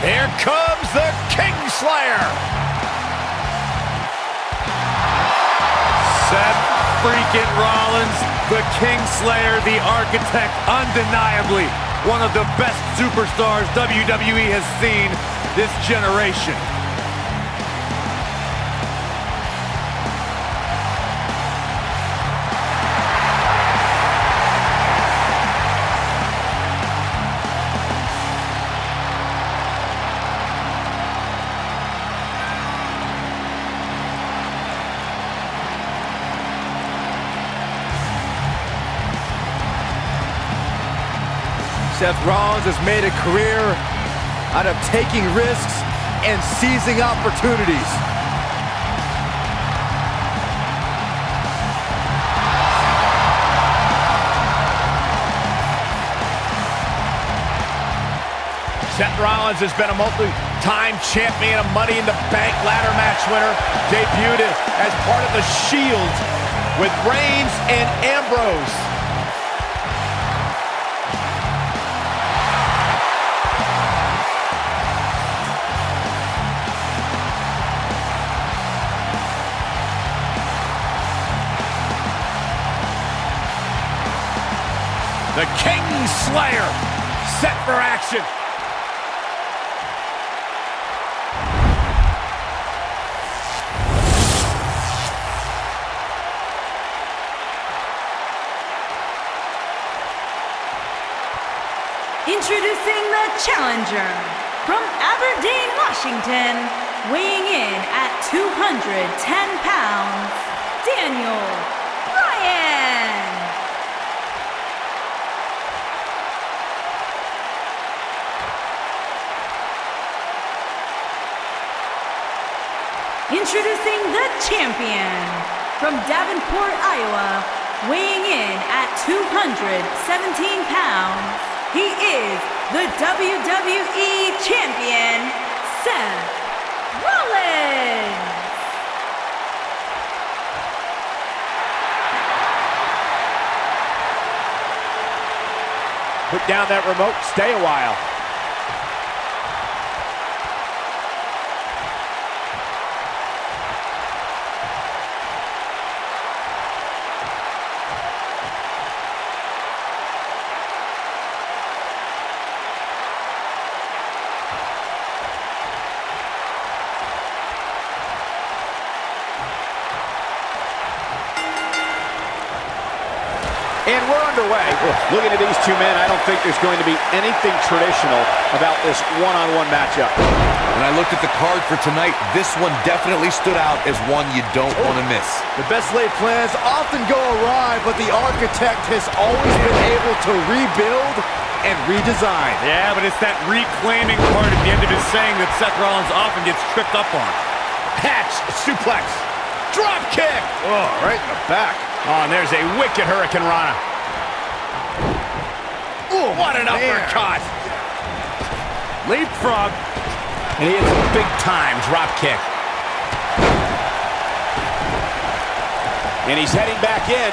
Here comes the Kingslayer. Seth freaking Rollins, the Kingslayer, the Architect, undeniably one of the best superstars WWE has seen this generation. Seth Rollins has made a career out of taking risks and seizing opportunities. Seth Rollins has been a multi-time champion, a Money in the Bank ladder match winner, debuted as part of the Shield with Reigns and Ambrose. The Kingslayer set for action. Introducing the challenger from Aberdeen, Washington, weighing in at 210 pounds, Daniel Bryan. Introducing the champion from Davenport, Iowa, weighing in at 217 pounds, he is the WWE Champion, Seth Rollins. Put down that remote, stay a while. And we're underway. Looking at these two men, I don't think there's going to be anything traditional about this one-on-one matchup. When I looked at the card for tonight, this one definitely stood out as one you don't want to miss. The best laid plans often go awry, but the Architect has always been able to rebuild and redesign. Yeah, but it's that reclaiming part at the end of his saying that Seth Rollins often gets tripped up on. Hatch, suplex, drop kick. Oh, right in the back. Oh, and there's a wicked Hurricane Rana. Oh, what an uppercut. Leapfrog. And he hits a big-time drop kick. And he's heading back in.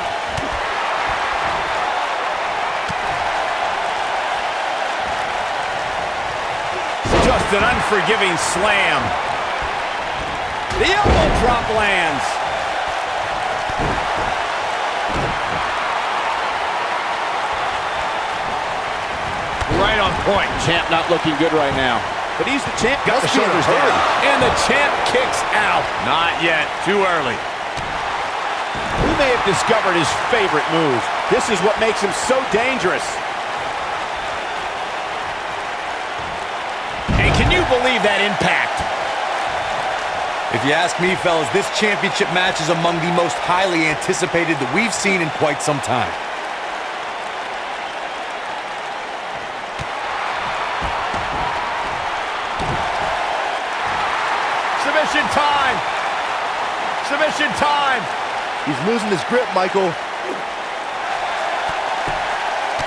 Just an unforgiving slam. The elbow drop lands. Right on point. Champ not looking good right now. But he's the champ. Got the shoulders down. And the champ kicks out. Not yet. Too early. He may have discovered his favorite move. This is what makes him so dangerous. And can you believe that impact? If you ask me, fellas, this championship match is among the most highly anticipated that we've seen in quite some time. Submission time! Submission time! He's losing his grip, Michael.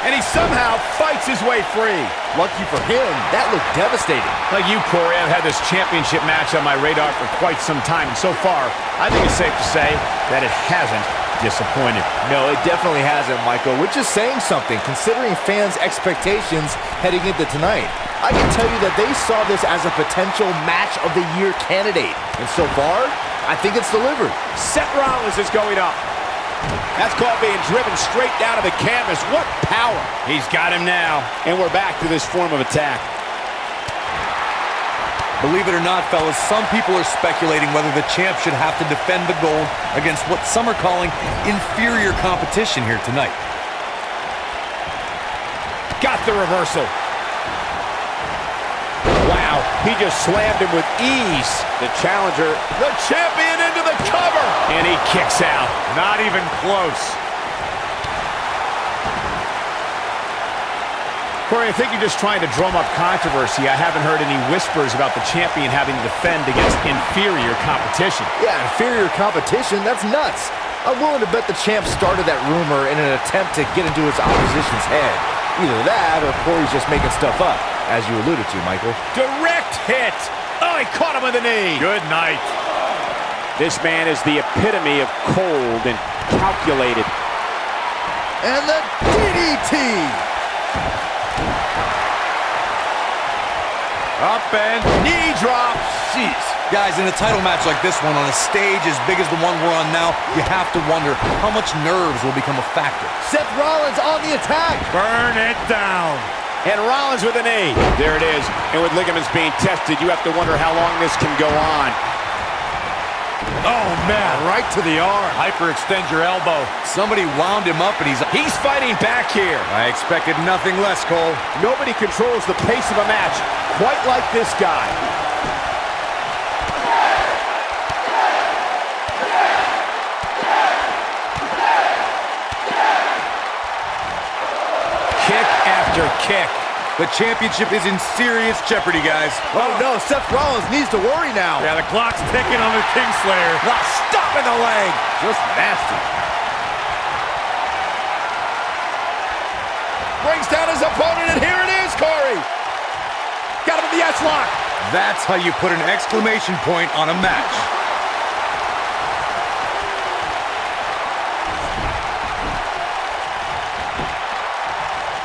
And he somehow fights his way free. Lucky for him, that looked devastating. Like you, Corey, I've had this championship match on my radar for quite some time, and so far, I think it's safe to say that it hasn't disappointed. No, it definitely hasn't, Michael, which is saying something, considering fans' expectations heading into tonight. I can tell you that they saw this as a potential match of the year candidate. And so far, I think it's delivered. Seth Rollins is going up. That's called being driven straight down to the canvas. What power. He's got him now. And we're back to this form of attack. Believe it or not, fellas, some people are speculating whether the champ should have to defend the gold against what some are calling inferior competition here tonight. Got the reversal. Wow, he just slammed him with ease. The challenger, the champion, into the cover. And he kicks out. Not even close. Corey, I think you're just trying to drum up controversy. I haven't heard any whispers about the champion having to defend against inferior competition. Yeah, inferior competition, that's nuts. I'm willing to bet the champ started that rumor in an attempt to get into his opposition's head. Either that, or Corey's just making stuff up, as you alluded to, Michael. Direct hit. Oh, he caught him with a knee. Good night. This man is the epitome of cold and calculated. And the DDT! Up and Knee drop. jeez. Guys, in a title match like this one, on a stage as big as the one we're on now, you have to wonder how much nerves will become a factor. Seth Rollins on the attack! Burn it down. And Rollins with a knee. There it is. And with ligaments being tested, you have to wonder how long this can go on. Oh, man, right to the arm. Hyperextend your elbow. Somebody wound him up, and He's fighting back here. I expected nothing less, Cole. Nobody controls the pace of a match quite like this guy. Kick after kick. the championship is in serious jeopardy, guys. Oh no, Seth Rollins needs to worry now. Yeah, the clock's ticking on the Kingslayer. Stopping the leg. Just nasty. Brings down his opponent, and here it is, Corey. Got him in the S-lock. That's how you put an exclamation point on a match.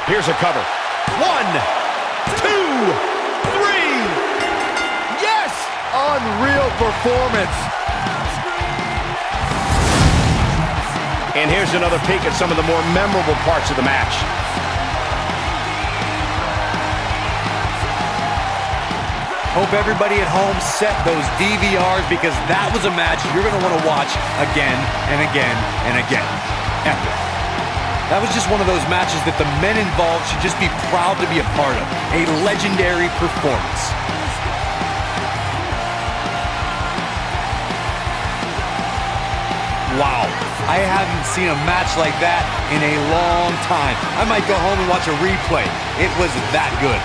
Here's a cover. 1, 2, 3. Yes! Unreal performance. And here's another peek at some of the more memorable parts of the match. Hope everybody at home set those DVRs, because that was a match you're going to want to watch again and again and again. Epic. That was just one of those matches that the men involved should just be proud to be a part of. A legendary performance. Wow. I haven't seen a match like that in a long time. I might go home and watch a replay. It was that good.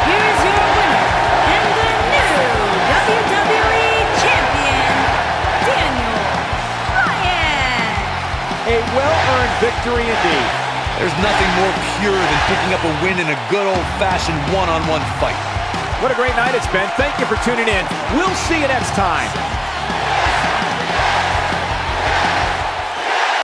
Here's your winner and the new WWE Champion, Daniel Bryan. A well-earned victory indeed. There's nothing more pure than picking up a win in a good old-fashioned one-on-one fight. What a great night it's been. Thank you for tuning in. We'll see you next time.